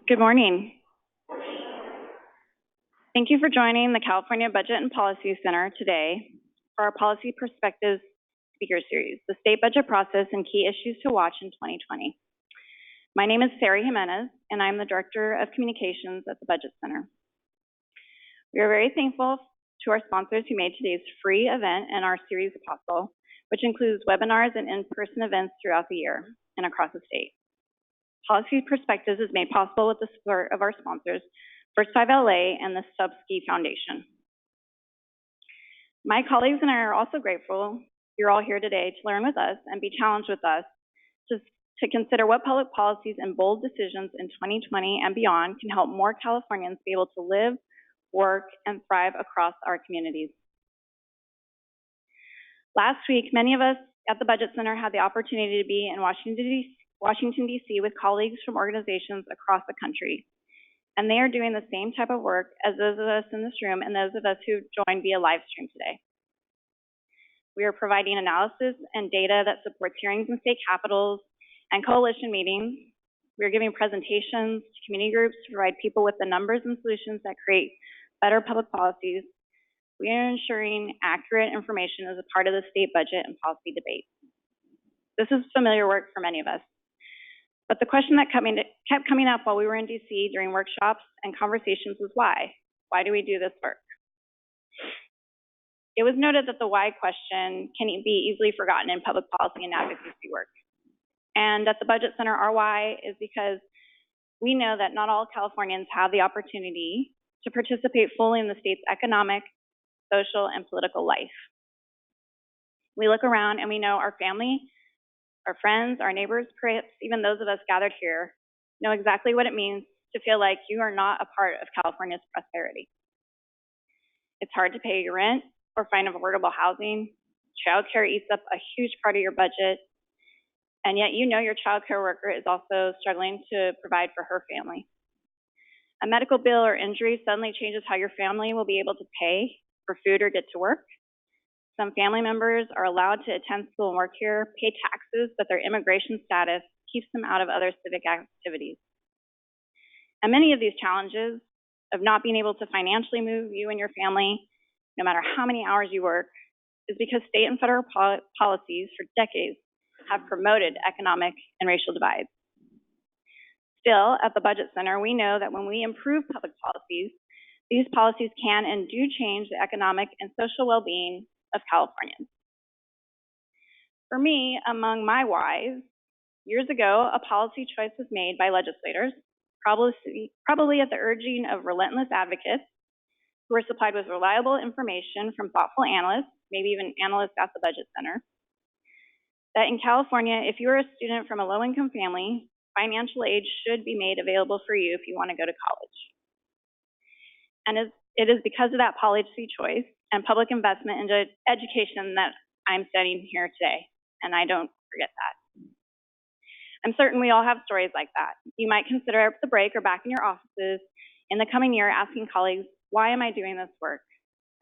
Good morning. Thank you for joining the California Budget and Policy Center today for our Policy Perspectives speaker series, the state budget process and key issues to watch in 2020. My name is Sarah Jimenez, and I'm the Director of Communications at the Budget Center. We are very thankful to our sponsors who made today's free event and our series possible, which includes webinars and in-person events throughout the year and across the state. Policy Perspectives is made possible with the support of our sponsors, First 5 LA and the Subski Foundation. My colleagues and I are also grateful you're all here today to learn with us and be challenged with us to consider what public policies and bold decisions in 2020 and beyond can help more Californians be able to live, work, and thrive across our communities. Last week, many of us at the Budget Center had the opportunity to be in Washington, D.C. with colleagues from organizations across the country. And they are doing the same type of work as those of us in this room and those of us who joined via live stream today. We are providing analysis and data that supports hearings in state capitals and coalition meetings. We are giving presentations to community groups to provide people with the numbers and solutions that create better public policies. We are ensuring accurate information as a part of the state budget and policy debate. This is familiar work for many of us. But the question that kept coming up while we were in DC during workshops and conversations was why? Why do we do this work? It was noted that the why question can be easily forgotten in public policy and advocacy work. And at the Budget Center, our why is because we know that not all Californians have the opportunity to participate fully in the state's economic, social, and political life. We look around and we know our family, our friends, our neighbors, perhaps even those of us gathered here, know exactly what it means to feel like you are not a part of California's prosperity. It's hard to pay your rent or find affordable housing. Childcare eats up a huge part of your budget, and yet you know your childcare worker is also struggling to provide for her family. A medical bill or injury suddenly changes how your family will be able to pay for food or get to work. Some family members are allowed to attend school and work here, pay taxes, but their immigration status keeps them out of other civic activities. And many of these challenges of not being able to financially move you and your family, no matter how many hours you work, is because state and federal policies for decades have promoted economic and racial divides. Still, at the Budget Center, we know that when we improve public policies, these policies can and do change the economic and social well-being of Californians. For me, among my whys, years ago, a policy choice was made by legislators, probably at the urging of relentless advocates who were supplied with reliable information from thoughtful analysts, maybe even analysts at the Budget Center, that in California, if you are a student from a low-income family, financial aid should be made available for you if you want to go to college. And it is because of that policy choice and public investment into education that I'm studying here today, and I don't forget that. I'm certain we all have stories like that. You might consider at the break or back in your offices in the coming year asking colleagues, why am I doing this work?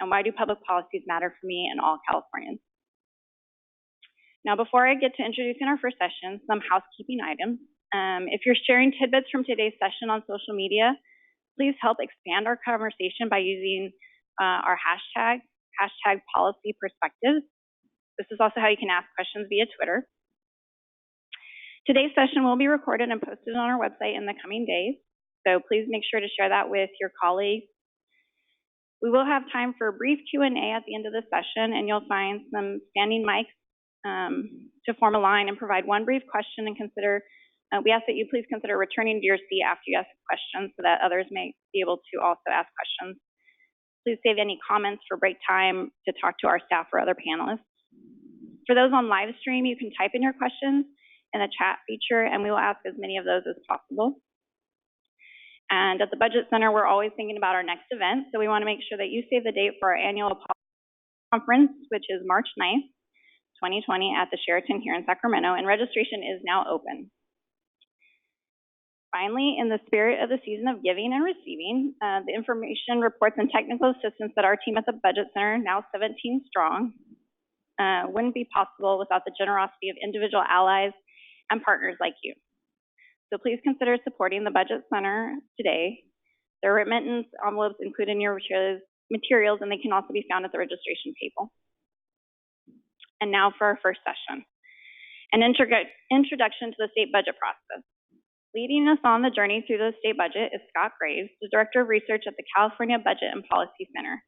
And why do public policies matter for me and all Californians? Now, before I get to introducing our first session, some housekeeping items. If you're sharing tidbits from today's session on social media, please help expand our conversation by using our hashtag policy perspectives. This is also how you can ask questions via Twitter. Today's session will be recorded and posted on our website in the coming days, so please make sure to share that with your colleagues. We will have time for a brief Q&A at the end of the session, and you'll find some standing mics to form a line and provide one brief question and consider. We ask that you please consider returning to your seat after you ask questions so that others may be able to also ask questions. Please save any comments for break time to talk to our staff or other panelists. For those on live stream, you can type in your questions in the chat feature, and we will ask as many of those as possible. And at the Budget Center, we're always thinking about our next event, so we want to make sure that you save the date for our annual conference, which is March 9th, 2020 at the Sheraton here in Sacramento, and registration is now open. Finally, in the spirit of the season of giving and receiving, the information, reports, and technical assistance that our team at the Budget Center, now 17 strong, wouldn't be possible without the generosity of individual allies and partners like you. So please consider supporting the Budget Center today. Their remittance envelopes included in your materials, and they can also be found at the registration table. And now for our first session, an introduction to the state budget process. Leading us on the journey through the state budget is Scott Graves, the Director of Research at the California Budget and Policy Center.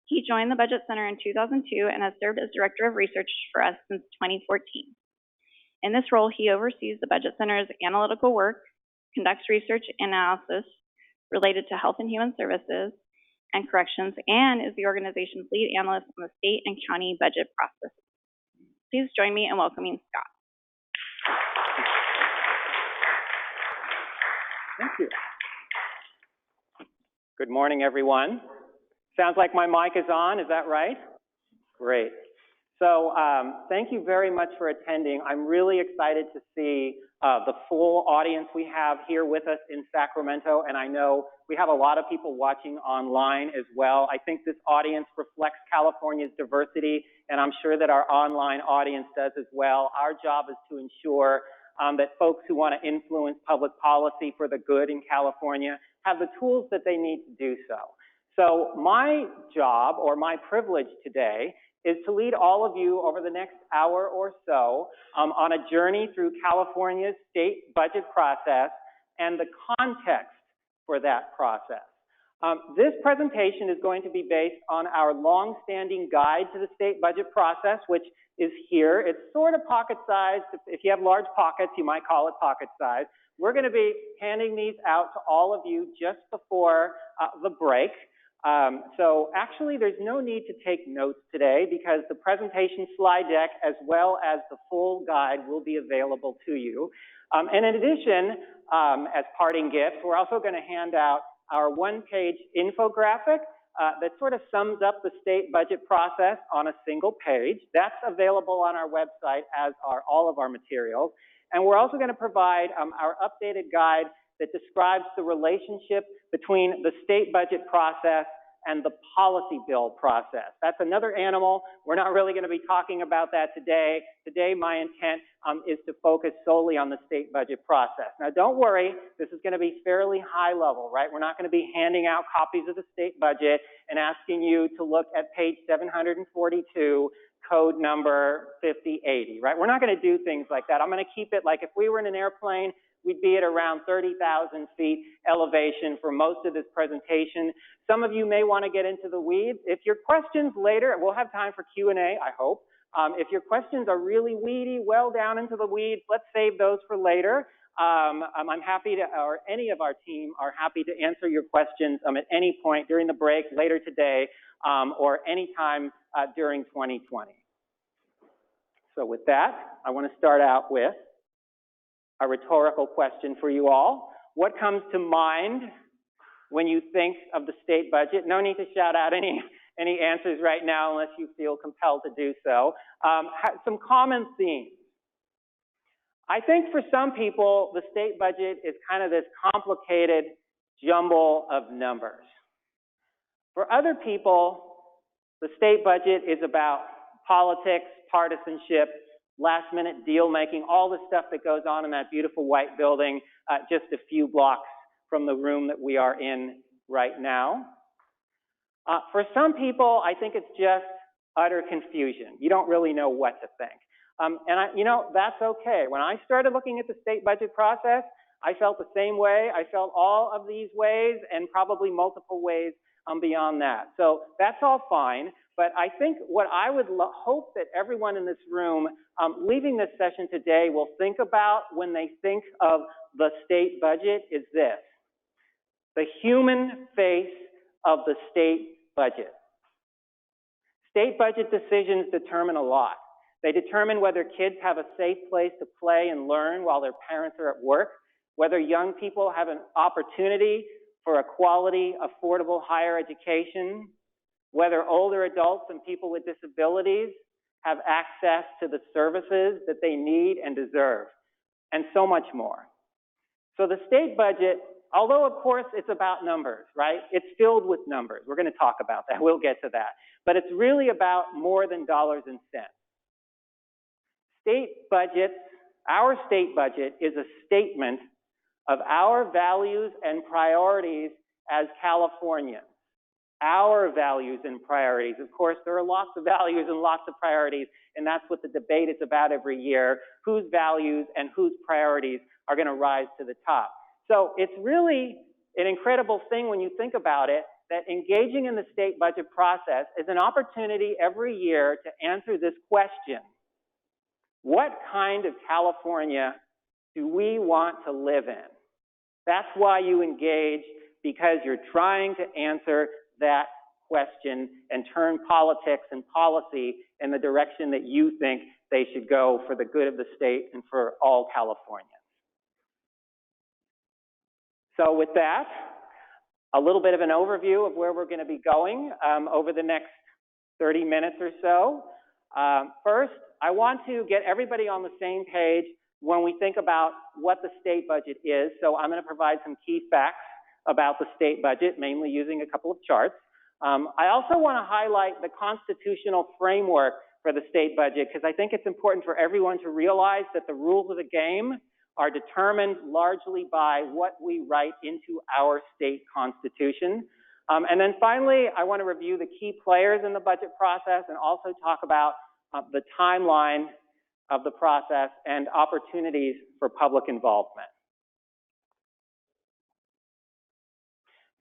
He joined the Budget Center in 2002 and has served as Director of Research for us since 2014. In this role, he oversees the Budget Center's analytical work, conducts research and analysis related to health and human services and corrections, and is the organization's lead analyst on the state and county budget process. Please join me in welcoming Scott. Thank you. Good morning, everyone. Sounds like my mic is on, is that right? Great. So thank you very much for attending. I'm really excited to see the full audience we have here with us in Sacramento, and I know we have a lot of people watching online as well. I think this audience reflects California's diversity, and I'm sure that our online audience does as well. Our job is to ensure that folks who want to influence public policy for the good in California have the tools that they need to do so. So my job, or my privilege today, is to lead all of you over the next hour or so on a journey through California's state budget process and the context for that process. This presentation is going to be based on our long-standing guide to the state budget process, which is here. It's sort of pocket-sized. If you have large pockets, you might call it pocket-sized. We're going to be handing these out to all of you just before the break. So actually, there's no need to take notes today because the presentation slide deck as well as the full guide will be available to you. And in addition, as parting gifts, we're also going to hand out our one-page infographic that sort of sums up the state budget process on a single page. That's available on our website, as are all of our materials. And we're also going to provide our updated guide that describes the relationship between the state budget process and the policy bill process. That's another animal. We're not really going to be talking about that today. Today, my intent is to focus solely on the state budget process. Now, don't worry. This is going to be fairly high level, right? We're not going to be handing out copies of the state budget and asking you to look at page 742, code number 5080, right? We're not going to do things like that. I'm going to keep it like if we were in an airplane, we'd be at around 30,000 feet elevation for most of this presentation. Some of you may want to get into the weeds. If your questions later, we'll have time for Q&A, I hope. If your questions are really weedy, well down into the weeds, let's save those for later. I'm happy to, or any of our team are happy to answer your questions at any point during the break, later today, or any time during 2020. So with that, I want to start out with a rhetorical question for you all. What comes to mind when you think of the state budget? No need to shout out any answers right now unless you feel compelled to do so. Some common themes. I think for some people, the state budget is kind of this complicated jumble of numbers. For other people, the state budget is about politics, partisanship, last-minute deal-making, all the stuff that goes on in that beautiful white building just a few blocks from the room that we are in right now. For some people, I think it's just utter confusion. You don't really know what to think. You know, that's okay. When I started looking at the state budget process, I felt the same way. I felt all of these ways and probably multiple ways beyond that. So that's all fine. But I think what I would hope that everyone in this room leaving this session today will think about when they think of the state budget is this: the human face of the state budget. State budget decisions determine a lot. They determine whether kids have a safe place to play and learn while their parents are at work, whether young people have an opportunity for a quality, affordable higher education, whether older adults and people with disabilities have access to the services that they need and deserve, and so much more. So the state budget, although of course it's about numbers, right? It's filled with numbers. We're going to talk about that. We'll get to that. But it's really about more than dollars and cents. State budgets, our state budget is a statement of our values and priorities as Californians. Our values and priorities. Of course, there are lots of values and lots of priorities, and that's what the debate is about every year, whose values and whose priorities are going to rise to the top. So it's really an incredible thing when you think about it, that engaging in the state budget process is an opportunity every year to answer this question: what kind of California do we want to live in? That's why you engage, because you're trying to answer that question and turn politics and policy in the direction that you think they should go for the good of the state and for all Californians. So with that, a little bit of an overview of where we're going to be going over the next 30 minutes or so. First, I want to get everybody on the same page when we think about what the state budget is. So I'm going to provide some key facts about the state budget, mainly using a couple of charts. I also want to highlight the constitutional framework for the state budget, because I think it's important for everyone to realize that the rules of the game are determined largely by what we write into our state constitution. And then finally, I want to review the key players in the budget process and also talk about the timeline of the process and opportunities for public involvement.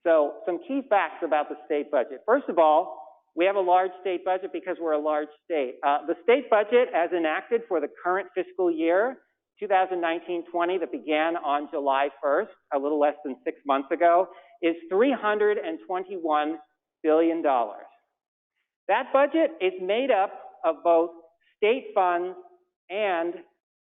So some key facts about the state budget. First of all, we have a large state budget because we're a large state. The state budget as enacted for the current fiscal year, 2019-20, that began on July 1st, a little less than 6 months ago, is $321 billion. That budget is made up of both state funds and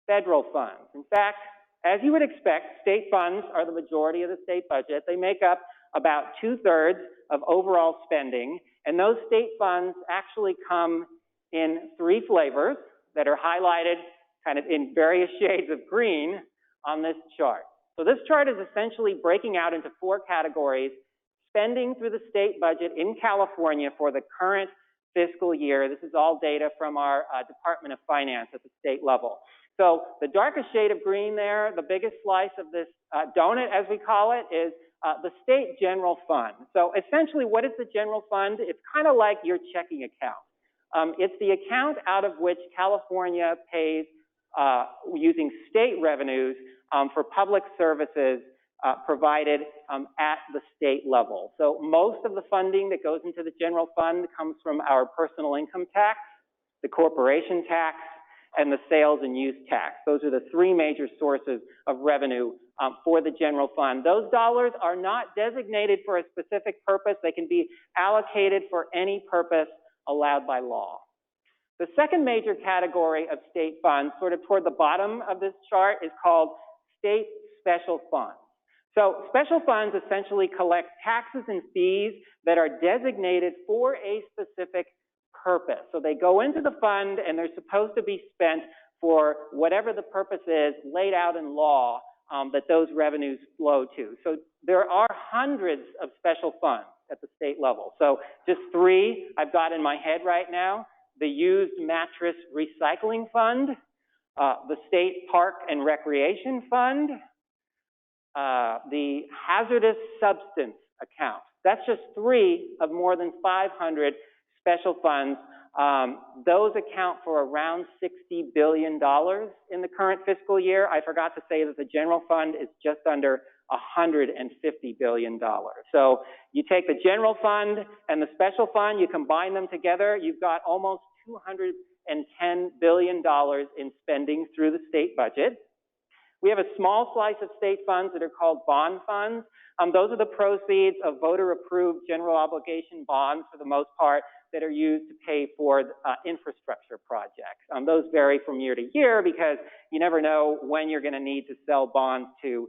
federal funds. In fact, as you would expect, state funds are the majority of the state budget. They make up about 2/3 of overall spending, and those state funds actually come in 3 flavors that are highlighted kind of in various shades of green on this chart. So this chart is essentially breaking out into 4 categories: spending through the state budget in California for the current fiscal year. This is all data from our Department of Finance at the state level. So the darkest shade of green there, the biggest slice of this donut, as we call it, is the state general fund. So essentially, what is the general fund? It's kind of like your checking account. It's the account out of which California pays using state revenues for public services provided at the state level. So most of the funding that goes into the general fund comes from our personal income tax, the corporation tax, and the sales and use tax. Those are the 3 major sources of revenue for the general fund. Those dollars are not designated for a specific purpose. They can be allocated for any purpose allowed by law. The second major category of state funds, sort of toward the bottom of this chart, is called state special funds. So special funds essentially collect taxes and fees that are designated for a specific purpose. So they go into the fund and they're supposed to be spent for whatever the purpose is laid out in law that those revenues flow to. So there are hundreds of special funds at the state level. So just 3 I've got in my head right now: the Used Mattress Recycling Fund, the State Park and Recreation Fund, the Hazardous Substance Account. That's just 3 of more than 500 special funds. Those account for around $60 billion in the current fiscal year. I forgot to say that the general fund is just under $150 billion. So you take the general fund and the special fund, you combine them together, you've got almost $210 billion in spending through the state budget. We have a small slice of state funds that are called bond funds. Those are the proceeds of voter-approved general obligation bonds, for the most part, that are used to pay for infrastructure projects. Those vary from year to year because you never know when you're going to need to sell bonds to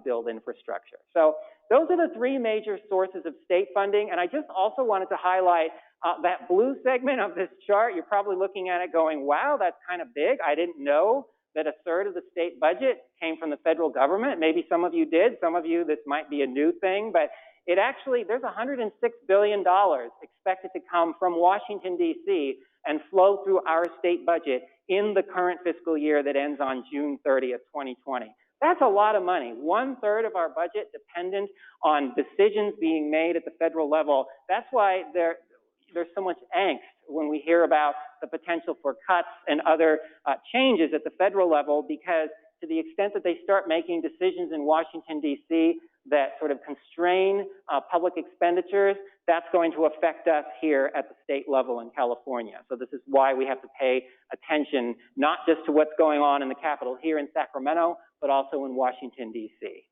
build infrastructure. So those are the 3 major sources of state funding. And I just also wanted to highlight that blue segment of this chart. You're probably looking at it going, wow, that's kind of big. I didn't know that 1/3 of the state budget came from the federal government. Maybe some of you did. Some of you, this might be a new thing, but it actually, there's $106 billion expected to come from Washington, D.C. and flow through our state budget in the current fiscal year that ends on June 30th, 2020. That's a lot of money. 1/3 of our budget dependent on decisions being made at the federal level. That's why there's so much angst when we hear about the potential for cuts and other changes at the federal level, because to the extent that they start making decisions in Washington, D.C. that sort of constrain public expenditures, that's going to affect us here at the state level in California. So this is why we have to pay attention, not just to what's going on in the Capitol here in Sacramento, but also in Washington, D.C.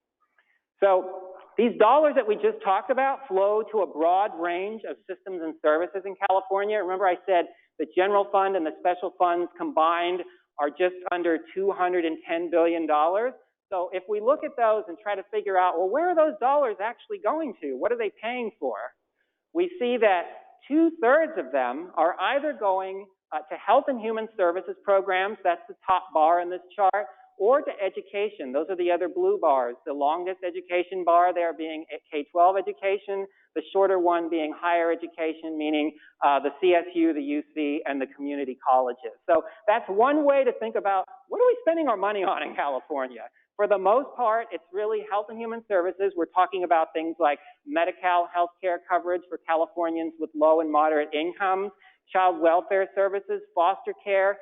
So these dollars that we just talked about flow to a broad range of systems and services in California. Remember I said the general fund and the special funds combined are just under $210 billion. So if we look at those and try to figure out, well, where are those dollars actually going to? What are they paying for? We see that 2/3 of them are either going to health and human services programs, that's the top bar in this chart, or to education. Those are the other blue bars. The longest education bar there being K-12 education, the shorter one being higher education, meaning the CSU, the UC, and the community colleges. So that's one way to think about what are we spending our money on in California. For the most part, it's really health and human services. We're talking about things like Medi-Cal health care coverage for Californians with low and moderate incomes, child welfare services, foster care,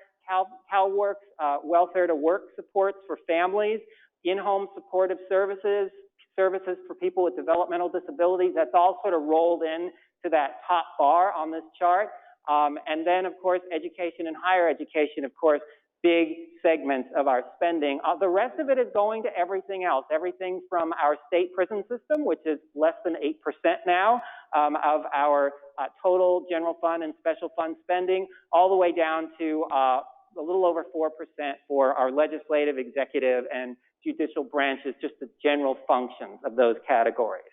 CalWorks welfare to work supports for families, in-home supportive services, services for people with developmental disabilities. That's all sort of rolled in to that top bar on this chart. And then, of course, education and higher education, of course, big segments of our spending. The rest of it is going to everything else, everything from our state prison system, which is less than 8% now of our total general fund and special fund spending, all the way down to a little over 4% for our legislative, executive, and judicial branches, just the general functions of those categories.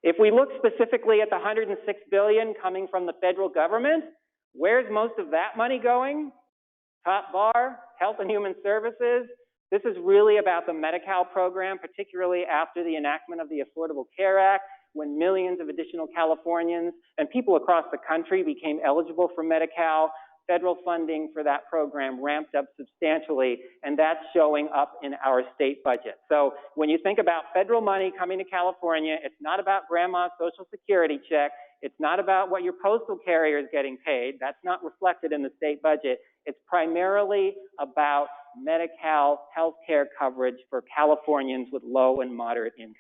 If we look specifically at the $106 billion coming from the federal government, where's most of that money going? Top bar, health and human services. This is really about the Medi-Cal program, particularly after the enactment of the Affordable Care Act, when millions of additional Californians and people across the country became eligible for Medi-Cal. Federal funding for that program ramped up substantially, and that's showing up in our state budget. So when you think about federal money coming to California, it's not about grandma's Social Security check. It's not about what your postal carrier is getting paid. That's not reflected in the state budget. It's primarily about Medi-Cal health care coverage for Californians with low and moderate incomes.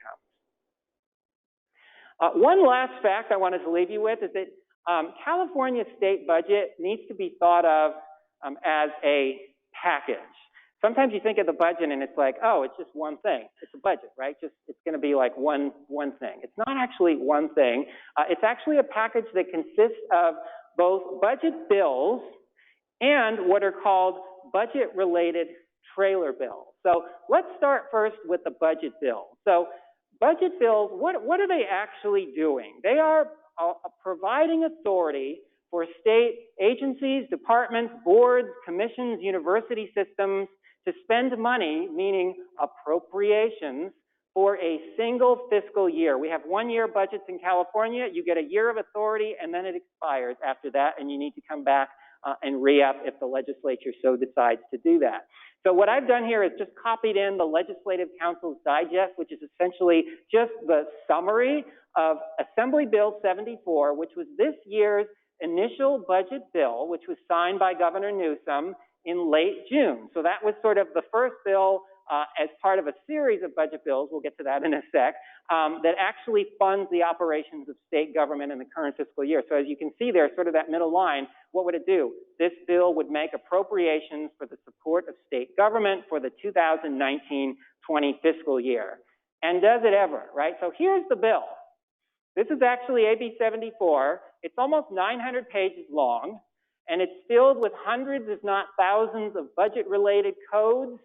One last fact I wanted to leave you with is that California's state budget needs to be thought of as a package. Sometimes you think of the budget and it's like, oh, it's just one thing. It's a budget, right? It's going to be like one thing. It's not actually one thing. It's actually a package that consists of both budget bills and what are called budget-related trailer bills. So let's start first with the budget bill. So budget bills, what are they actually doing? They are providing authority for state agencies, departments, boards, commissions, university systems to spend money, meaning appropriations, for a single fiscal year. We have one-year budgets in California. You get a year of authority, and then it expires after that, and you need to come back and re-up if the legislature so decides to do that. So what I've done here is just copied in the Legislative Council's Digest, which is essentially just the summary of Assembly Bill 74, which was this year's initial budget bill, which was signed by Governor Newsom in late June. So that was sort of the first bill as part of a series of budget bills, we'll get to that in a sec, that actually funds the operations of state government in the current fiscal year. So as you can see there, sort of that middle line, what would it do? This bill would make appropriations for the support of state government for the 2019-20 fiscal year. And does it ever, right? So here's the bill. This is actually AB 74. It's almost 900 pages long, and it's filled with hundreds, if not thousands, of budget-related codes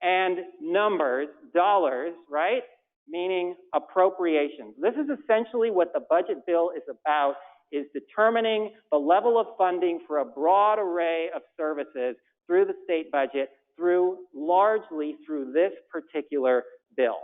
and numbers, dollars, right? Meaning appropriations. This is essentially what the budget bill is about, is determining the level of funding for a broad array of services through the state budget, largely through this particular bill.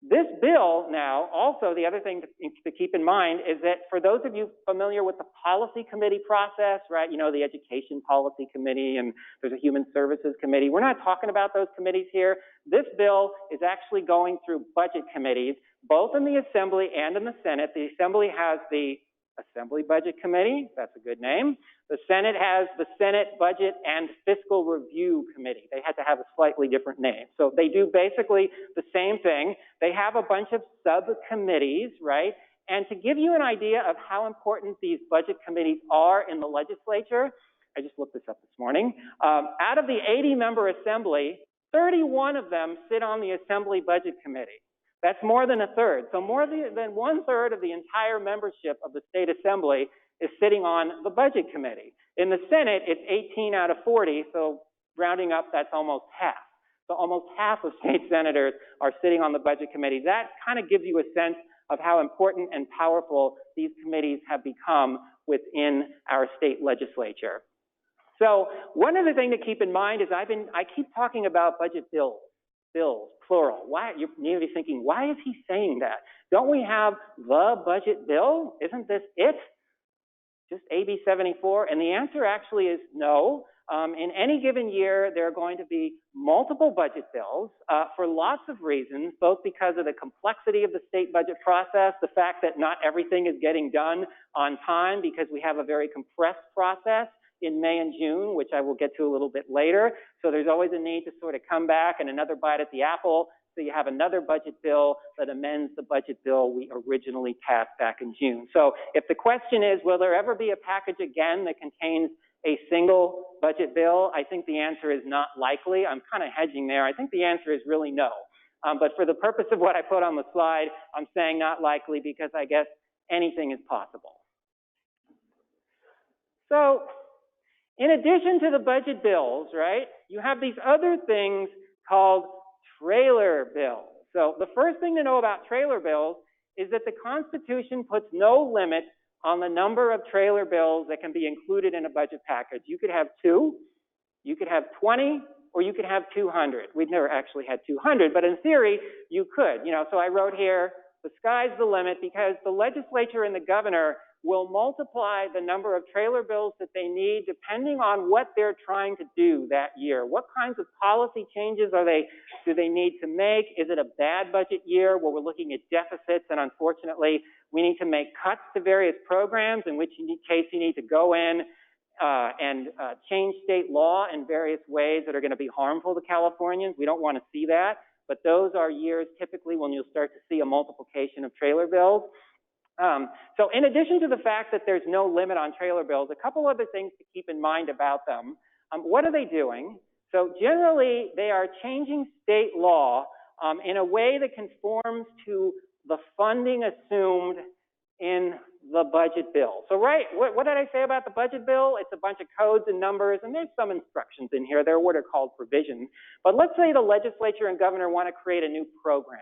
This bill now, also the other thing to keep in mind is that for those of you familiar with the policy committee process, right, you know, the education policy committee and there's a human services committee. We're not talking about those committees here. This bill is actually going through budget committees, both in the Assembly and in the Senate. The Assembly has the Assembly Budget Committee, that's a good name. The Senate has the Senate Budget and Fiscal Review Committee. They had to have a slightly different name. So they do basically the same thing. They have a bunch of subcommittees, right? And to give you an idea of how important these budget committees are in the legislature, I just looked this up this morning. Out of the 80-member Assembly, 31 of them sit on the Assembly Budget Committee. That's more than a third. So more than 1/3 of the entire membership of the state assembly is sitting on the budget committee. In the Senate, it's 18 out of 40, so rounding up, that's almost half. So almost half of state senators are sitting on the budget committee. That kind of gives you a sense of how important and powerful these committees have become within our state legislature. So one other thing to keep in mind is I keep talking about budget bills, plural. Why? You may be thinking, why is he saying that? Don't we have the budget bill? Isn't this it? Just AB 74? And the answer actually is no. In any given year, there are going to be multiple budget bills for lots of reasons, both because of the complexity of the state budget process, the fact that not everything is getting done on time because we have a very compressed process in May and June, which I will get to a little bit later. So there's always a need to sort of come back and another bite at the apple. So you have another budget bill that amends the budget bill we originally passed back in June. So if the question is, will there ever be a package again that contains a single budget bill? I think the answer is not likely. I'm kind of hedging there. I think the answer is really no. But for the purpose of what I put on the slide, I'm saying not likely because I guess anything is possible. So in addition to the budget bills, right, you have these other things called trailer bills. So the first thing to know about trailer bills is that the Constitution puts no limit on the number of trailer bills that can be included in a budget package. You could have 2, you could have 20, or you could have 200. We've never actually had 200, but in theory, you could. You know, so I wrote here, the sky's the limit because the legislature and the governor will multiply the number of trailer bills that they need depending on what they're trying to do that year. What kinds of policy changes do they need to make? Is it a bad budget year where we're looking at deficits and unfortunately we need to make cuts to various programs, in which case you need to go in and change state law in various ways that are going to be harmful to Californians? We don't want to see that, but those are years typically when you'll start to see a multiplication of trailer bills. So in addition to the fact that there's no limit on trailer bills, a couple other things to keep in mind about them. What are they doing? So generally, they are changing state law in a way that conforms to the funding assumed in the budget bill. So what did I say about the budget bill? It's a bunch of codes and numbers, and there's some instructions in here. They're what are called provisions. But let's say the legislature and governor want to create a new program,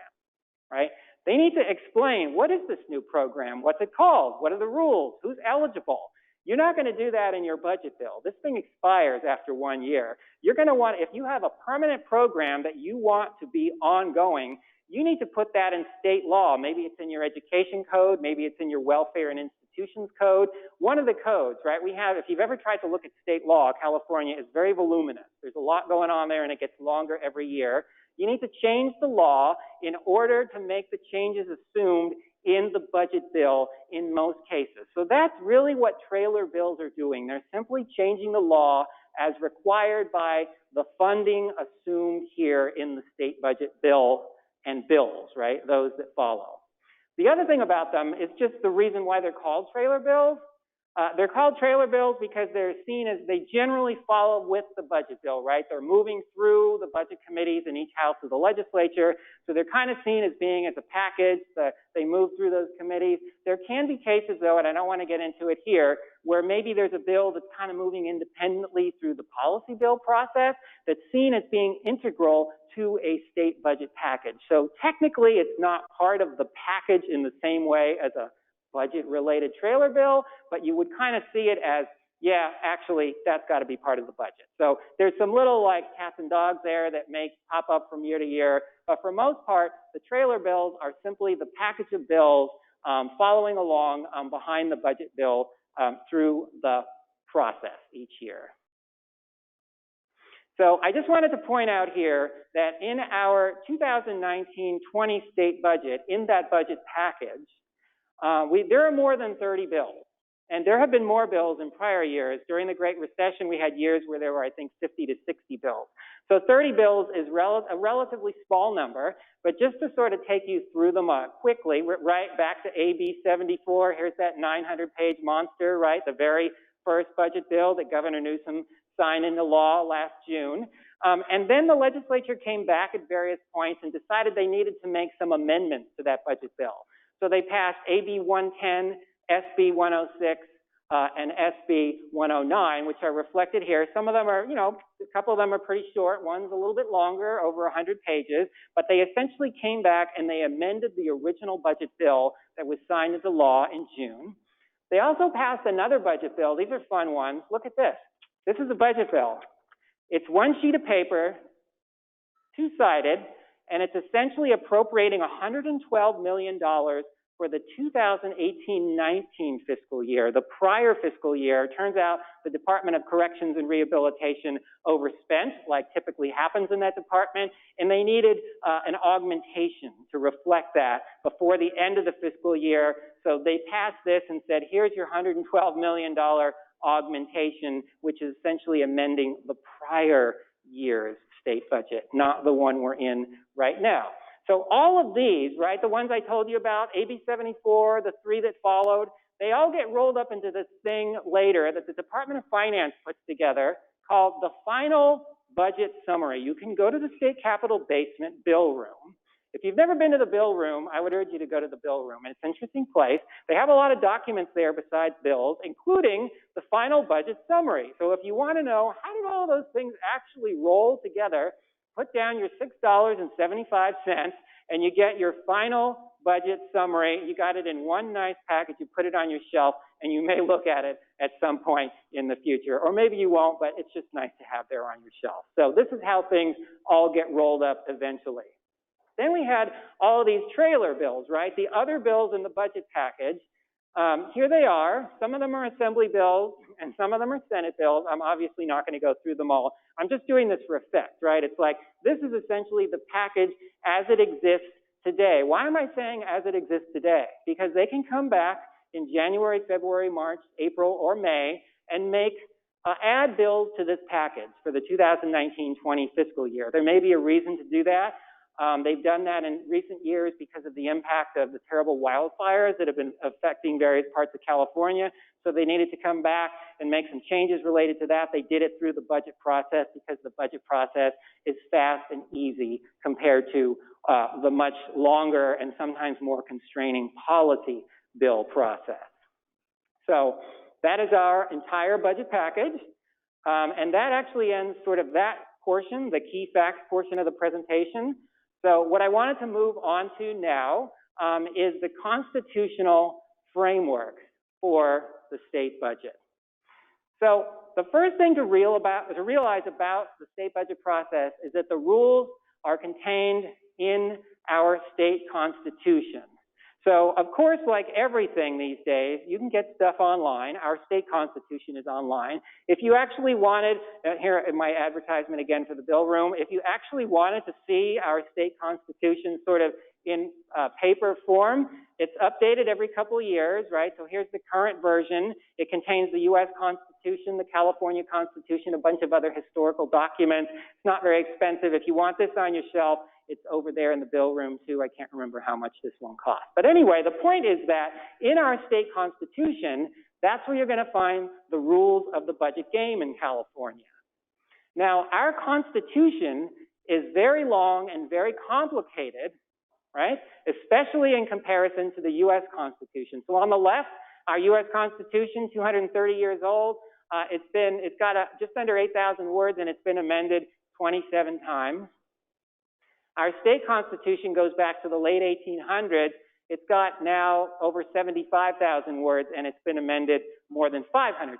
right? They need to explain, what is this new program? What's it called? What are the rules? Who's eligible? You're not going to do that in your budget bill. This thing expires after 1 year. You're going to want, if you have a permanent program that you want to be ongoing, you need to put that in state law. Maybe it's in your education code. Maybe it's in your welfare and institutions code. One of the codes, right? We have, if you've ever tried to look at state law, California is very voluminous. There's a lot going on there and it gets longer every year. You need to change the law in order to make the changes assumed in the budget bill in most cases. So that's really what trailer bills are doing. They're simply changing the law as required by the funding assumed here in the state budget bill and bills, right? Those that follow. The other thing about them is just the reason why they're called trailer bills. They're called trailer bills because they're seen as, they generally follow with the budget bill, right? They're moving through the budget committees in each house of the legislature, so they're kind of seen as being as a package. They move through those committees. There can be cases, though, and I don't want to get into it here, where maybe there's a bill that's kind of moving independently through the policy bill process that's seen as being integral to a state budget package. So technically, it's not part of the package in the same way as a budget-related trailer bill, but you would kind of see it as, yeah, actually, that's got to be part of the budget. So there's some little like cats and dogs there that may pop up from year to year, but for most part, the trailer bills are simply the package of bills following along behind the budget bill through the process each year. So I just wanted to point out here that in our 2019-20 state budget, in that budget package, there are more than 30 bills. And there have been more bills in prior years. During the Great Recession, we had years where there were, I think, 50 to 60 bills. So 30 bills is a relatively small number, but just to sort of take you through them quickly, we're right back to AB 74. Here's that 900-page monster, right? The very first budget bill that Governor Newsom signed into law last June. And then the legislature came back at various points and decided they needed to make some amendments to that budget bill. So they passed AB 110, SB 106, and SB 109, which are reflected here. Some of them are, a couple of them are pretty short. One's a little bit longer, over 100 pages. But they essentially came back and they amended the original budget bill that was signed into law in June. They also passed another budget bill. These are fun ones. Look at this. This is a budget bill. It's one sheet of paper, two-sided, and it's essentially appropriating $112 million for the 2018-19 fiscal year. The prior fiscal year, turns out the Department of Corrections and Rehabilitation overspent, like typically happens in that department, and they needed an augmentation to reflect that before the end of the fiscal year. So they passed this and said, here's your $112 million augmentation, which is essentially amending the prior year's state budget, not the one we're in right now. So all of these, right, the ones I told you about, AB 74, the three that followed, they all get rolled up into this thing later that the Department of Finance puts together called the Final Budget Summary. You can go to the State Capitol basement bill room. If you've never been to the bill room, I would urge you to go to the bill room. And it's an interesting place. They have a lot of documents there besides bills, including the Final Budget Summary. So if you want to know how did all those things actually roll together, put down your $6.75 and you get your final budget summary. You got it in one nice package. You put it on your shelf and you may look at it at some point in the future. Or maybe you won't, but it's just nice to have there on your shelf. So this is how things all get rolled up eventually. Then we had all of these trailer bills, right? The other bills in the budget package. Here they are. Some of them are Assembly bills and some of them are Senate bills. I'm obviously not going to go through them all. I'm just doing this for effect, right? It's like this is essentially the package as it exists today. Why am I saying as it exists today? Because they can come back in January, February, March, April, or May and add bills to this package for the 2019-20 fiscal year. There may be a reason to do that. They've done that in recent years because of the impact of the terrible wildfires that have been affecting various parts of California. So they needed to come back and make some changes related to that. They did it through the budget process because the budget process is fast and easy compared to the much longer and sometimes more constraining policy bill process. So that is our entire budget package. And that actually ends sort of that portion, the key facts portion of the presentation. So what I wanted to move on to now is the constitutional framework for the state budget. So the first thing to realize about the state budget process is that the rules are contained in our state constitution. So of course, like everything these days, you can get stuff online. Our state constitution is online. If you actually wanted, here in my advertisement again for the bill room, if you actually wanted to see our state constitution sort of in paper form, it's updated every couple of years, right? So here's the current version. It contains the U.S. Constitution, the California Constitution, a bunch of other historical documents. It's not very expensive. If you want this on your shelf, it's over there in the bill room too. I can't remember how much this one costs. But anyway, the point is that in our state constitution, that's where you're going to find the rules of the budget game in California. Now, our constitution is very long and very complicated, right? Especially in comparison to the U.S. Constitution. So on the left, our U.S. Constitution, 230 years old. It's got just under 8,000 words, and it's been amended 27 times. Our state constitution goes back to the late 1800s. It's got now over 75,000 words, and it's been amended more than 500 times.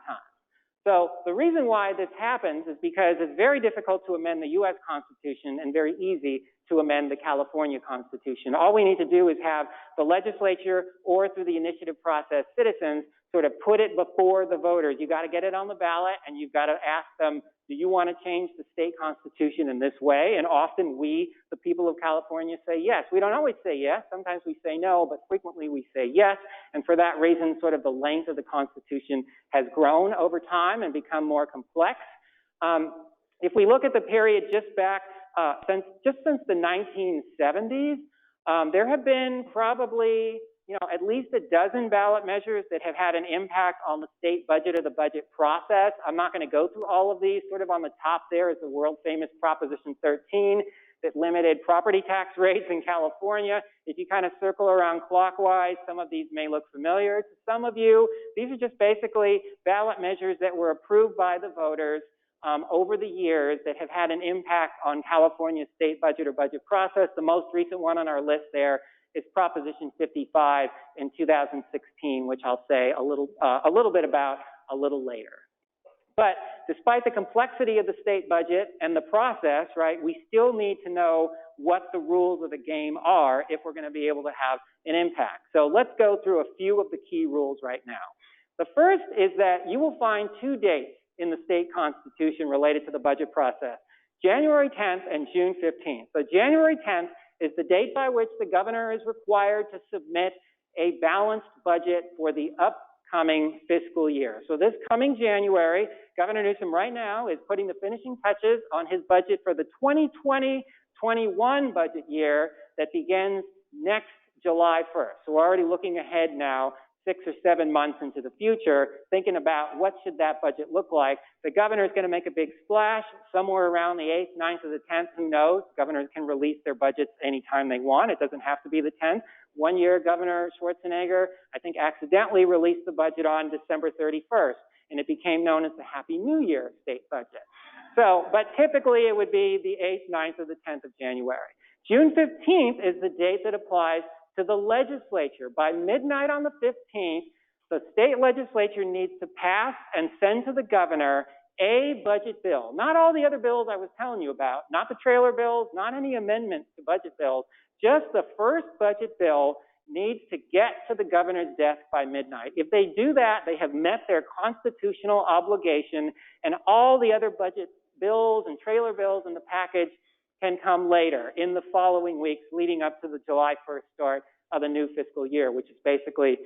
So the reason why this happens is because it's very difficult to amend the U.S. Constitution and very easy to amend the California Constitution. All we need to do is have the legislature, or through the initiative process, citizens sort of put it before the voters. You got to get it on the ballot, and you've got to ask them, do you want to change the state constitution in this way? And often we, the people of California, say yes. We don't always say yes. Sometimes we say no, but frequently we say yes. And for that reason, sort of the length of the Constitution has grown over time and become more complex. If we look at the period just back since the 1970s, there have been probably at least a dozen ballot measures that have had an impact on the state budget or the budget process. I'm not going to go through all of these. Sort of on the top there is the world famous Proposition 13 that limited property tax rates in California. If you kind of circle around clockwise, some of these may look familiar to some of you. These are just basically ballot measures that were approved by the voters over the years that have had an impact on California's state budget or budget process. The most recent one on our list there is Proposition 55 in 2016, which I'll say a little bit about a little later. But despite the complexity of the state budget and the process, right, we still need to know what the rules of the game are if we're going to be able to have an impact. So let's go through a few of the key rules right now. The first is that you will find two dates in the state constitution related to the budget process, January 10th and June 15th. So January 10th is the date by which the governor is required to submit a balanced budget for the upcoming fiscal year. So this coming January, Governor Newsom right now is putting the finishing touches on his budget for the 2020-21 budget year that begins next July 1st. So we're already looking ahead now, 6 or 7 months into the future, thinking about what should that budget look like. The governor is going to make a big splash somewhere around the 8th, 9th, or the 10th. Who knows? Governors can release their budgets anytime they want. It doesn't have to be the 10th. One year, Governor Schwarzenegger, I think, accidentally released the budget on December 31st, and it became known as the Happy New Year state budget. So, but typically it would be the 8th, 9th, or the 10th of January. June 15th is the date that applies to the legislature. By midnight on the 15th, the state legislature needs to pass and send to the governor a budget bill. Not all the other bills I was telling you about, not the trailer bills, not any amendments to budget bills, just the first budget bill needs to get to the governor's desk by midnight. If they do that, they have met their constitutional obligation, and all the other budget bills and trailer bills in the package can come later in the following weeks leading up to the July 1st start of the new fiscal year, which is basically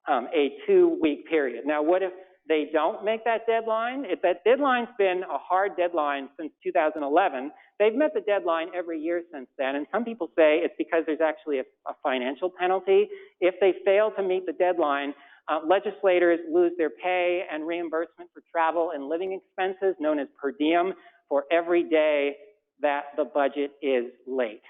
a 2-week period. Now, what if they don't make that deadline? If that deadline's been a hard deadline since 2011, they've met the deadline every year since then, and some people say it's because there's actually a financial penalty. If they fail to meet the deadline, legislators lose their pay and reimbursement for travel and living expenses, known as per diem, for every day that the budget is late,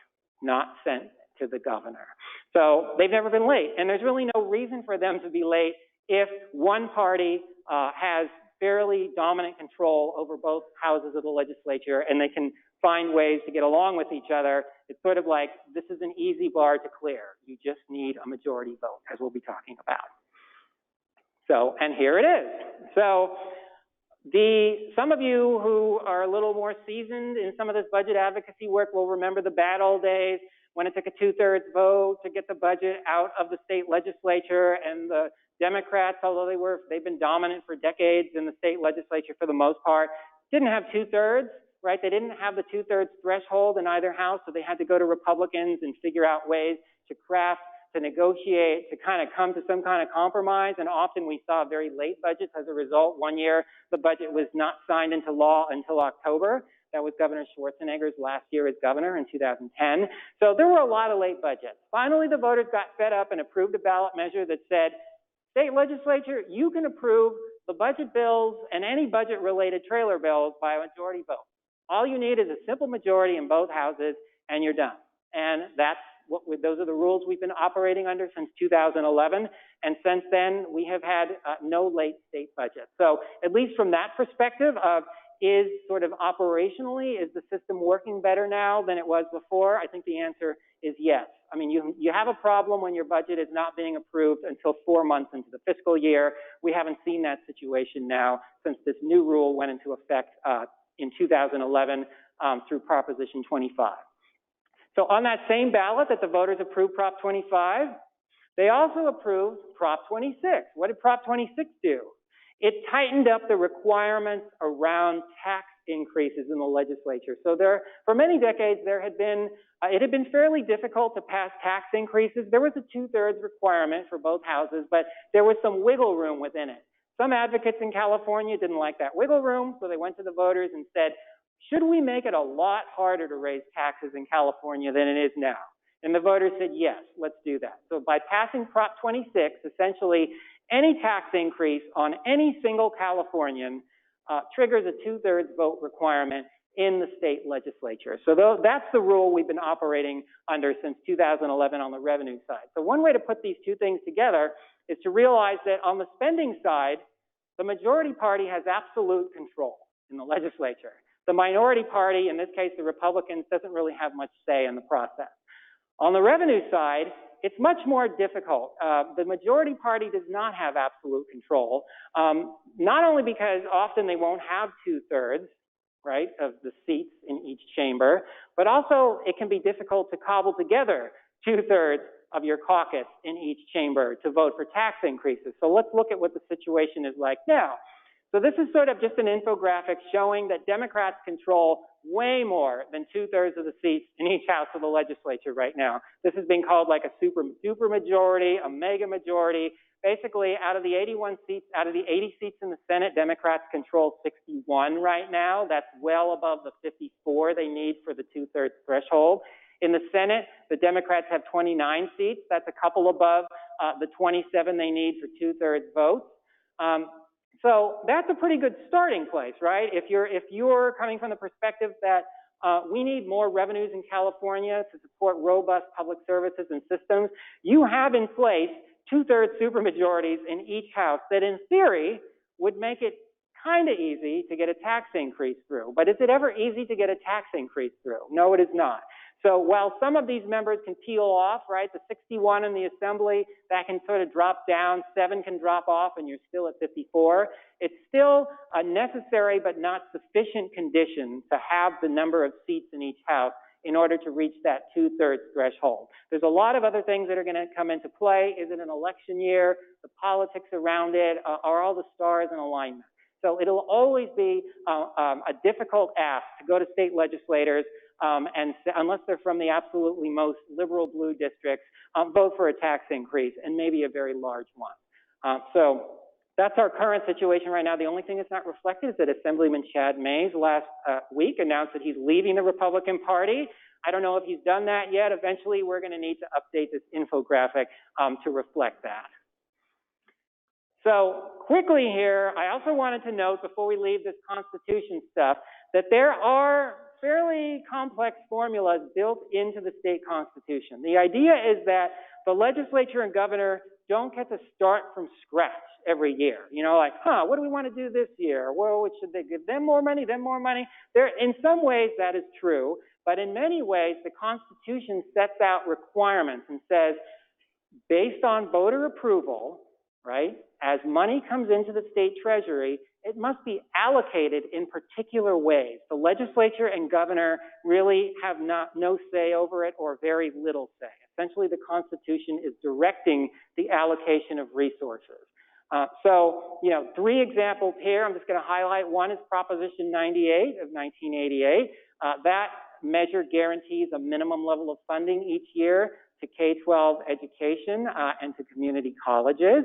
not sent to the governor. So they've never been late, and there's really no reason for them to be late if one party has fairly dominant control over both houses of the legislature and they can find ways to get along with each other. It's sort of like this is an easy bar to clear. You just need a majority vote, as we'll be talking about. So, and here it is. So some of you who are a little more seasoned in some of this budget advocacy work will remember the bad old days when it took a 2/3 vote to get the budget out of the state legislature, and the Democrats, although they've been dominant for decades in the state legislature for the most part, didn't have 2/3, right? They didn't have the 2/3 threshold in either house, so they had to go to Republicans and figure out ways to craft, to negotiate, to kind of come to some kind of compromise, and often we saw very late budgets as a result. One year, the budget was not signed into law until October. That was Governor Schwarzenegger's last year as governor in 2010. So there were a lot of late budgets. Finally, the voters got fed up and approved a ballot measure that said, state legislature, you can approve the budget bills and any budget-related trailer bills by a majority vote. All you need is a simple majority in both houses, and you're done. And those are the rules we've been operating under since 2011. And since then, we have had no late state budget. So at least from that perspective of is sort of operationally, is the system working better now than it was before? I think the answer is yes. I mean, you have a problem when your budget is not being approved until 4 months into the fiscal year. We haven't seen that situation now since this new rule went into effect in 2011 through Proposition 25. So on that same ballot that the voters approved Prop 25, they also approved Prop 26. What did Prop 26 do? It tightened up the requirements around tax increases in the legislature. So for many decades, it had been fairly difficult to pass tax increases. There was a 2/3 requirement for both houses, but there was some wiggle room within it. Some advocates in California didn't like that wiggle room, so they went to the voters and said, should we make it a lot harder to raise taxes in California than it is now? And the voters said, yes, let's do that. So by passing Prop 26, essentially any tax increase on any single Californian triggers a 2/3 vote requirement in the state legislature. So that's the rule we've been operating under since 2011 on the revenue side. So one way to put these two things together is to realize that on the spending side, the majority party has absolute control in the legislature. The minority party, in this case the Republicans, doesn't really have much say in the process. On the revenue side, it's much more difficult. The majority party does not have absolute control, not only because often they won't have 2/3, right, of the seats in each chamber, but also it can be difficult to cobble together 2/3 of your caucus in each chamber to vote for tax increases. So let's look at what the situation is like now. So this is sort of just an infographic showing that Democrats control way more than 2/3 of the seats in each house of the legislature right now. This is being called like a super majority, a mega majority. Basically, out of the 81 seats, out of the 80 seats in the Senate, Democrats control 61 right now. That's well above the 54 they need for the 2/3 threshold. In the Senate, the Democrats have 29 seats. That's a couple above the 27 they need for 2/3 votes. So that's a pretty good starting place, right? If you're coming from the perspective that we need more revenues in California to support robust public services and systems, you have in place 2/3 supermajorities in each house that in theory would make it kind of easy to get a tax increase through. But is it ever easy to get a tax increase through? No, it is not. So while some of these members can peel off, right, the 61 in the assembly, that can sort of drop down, 7 can drop off, and you're still at 54, it's still a necessary but not sufficient condition to have the number of seats in each house in order to reach that 2/3 threshold. There's a lot of other things that are going to come into play. Is it an election year? The politics around it? Are all the stars in alignment? So it'll always be a difficult ask to go to state legislators and unless they're from the absolutely most liberal blue districts, vote for a tax increase, and maybe a very large one. So that's our current situation right now. The only thing that's not reflected is that Assemblyman Chad Mays last week announced that he's leaving the Republican Party. I don't know if he's done that yet. Eventually, we're going to need to update this infographic to reflect that. So quickly here, I also wanted to note before we leave this Constitution stuff that there are fairly complex formulas built into the state constitution. The idea is that the legislature and governor don't get to start from scratch every year. You know, like, what do we want to do this year? Well, should they give them more money, them more money? In some ways, that is true. But in many ways, the Constitution sets out requirements and says, based on voter approval, right, as money comes into the state treasury, it must be allocated in particular ways. The legislature and governor really have no say over it or very little say. Essentially, the Constitution is directing the allocation of resources. So, you know, 3 examples here. I'm just going to highlight. One is Proposition 98 of 1988. That measure guarantees a minimum level of funding each year to K-12 education and to community colleges.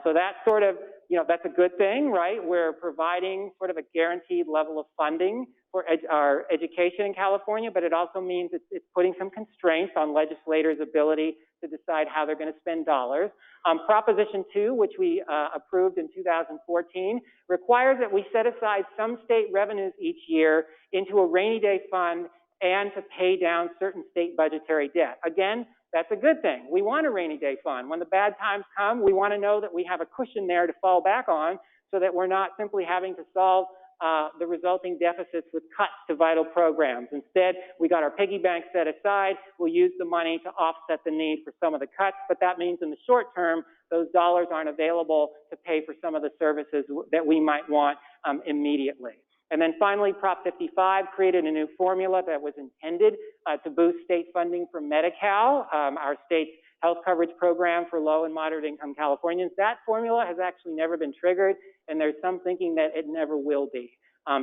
So that's sort of, you know, that's a good thing, right? We're providing sort of a guaranteed level of funding for our education in California, but it also means it's putting some constraints on legislators' ability to decide how they're going to spend dollars. Proposition 2, which we approved in 2014, requires that we set aside some state revenues each year into a rainy day fund and to pay down certain state budgetary debt. Again, that's a good thing. We want a rainy day fund. When the bad times come, we want to know that we have a cushion there to fall back on so that we're not simply having to solve the resulting deficits with cuts to vital programs. Instead, we got our piggy bank set aside. We'll use the money to offset the need for some of the cuts, but that means in the short term, those dollars aren't available to pay for some of the services that we might want immediately. And then finally, Prop 55 created a new formula that was intended to boost state funding for Medi-Cal, our state's health coverage program for low and moderate income Californians. That formula has actually never been triggered, and there's some thinking that it never will be.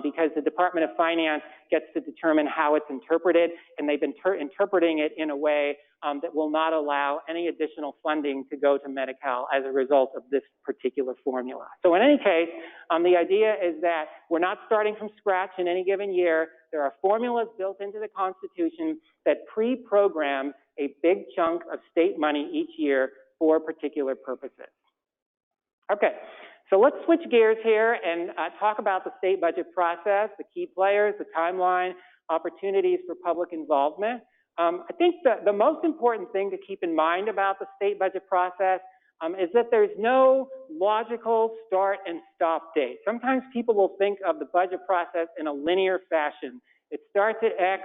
Because the Department of Finance gets to determine how it's interpreted, and they've been interpreting it in a way that will not allow any additional funding to go to Medi-Cal as a result of this particular formula. So in any case, the idea is that we're not starting from scratch in any given year. There are formulas built into the Constitution that pre-program a big chunk of state money each year for particular purposes. Okay. So let's switch gears here and talk about the state budget process, the key players, the timeline, opportunities for public involvement. I think the most important thing to keep in mind about the state budget process is that there's no logical start and stop date. Sometimes people will think of the budget process in a linear fashion. It starts at X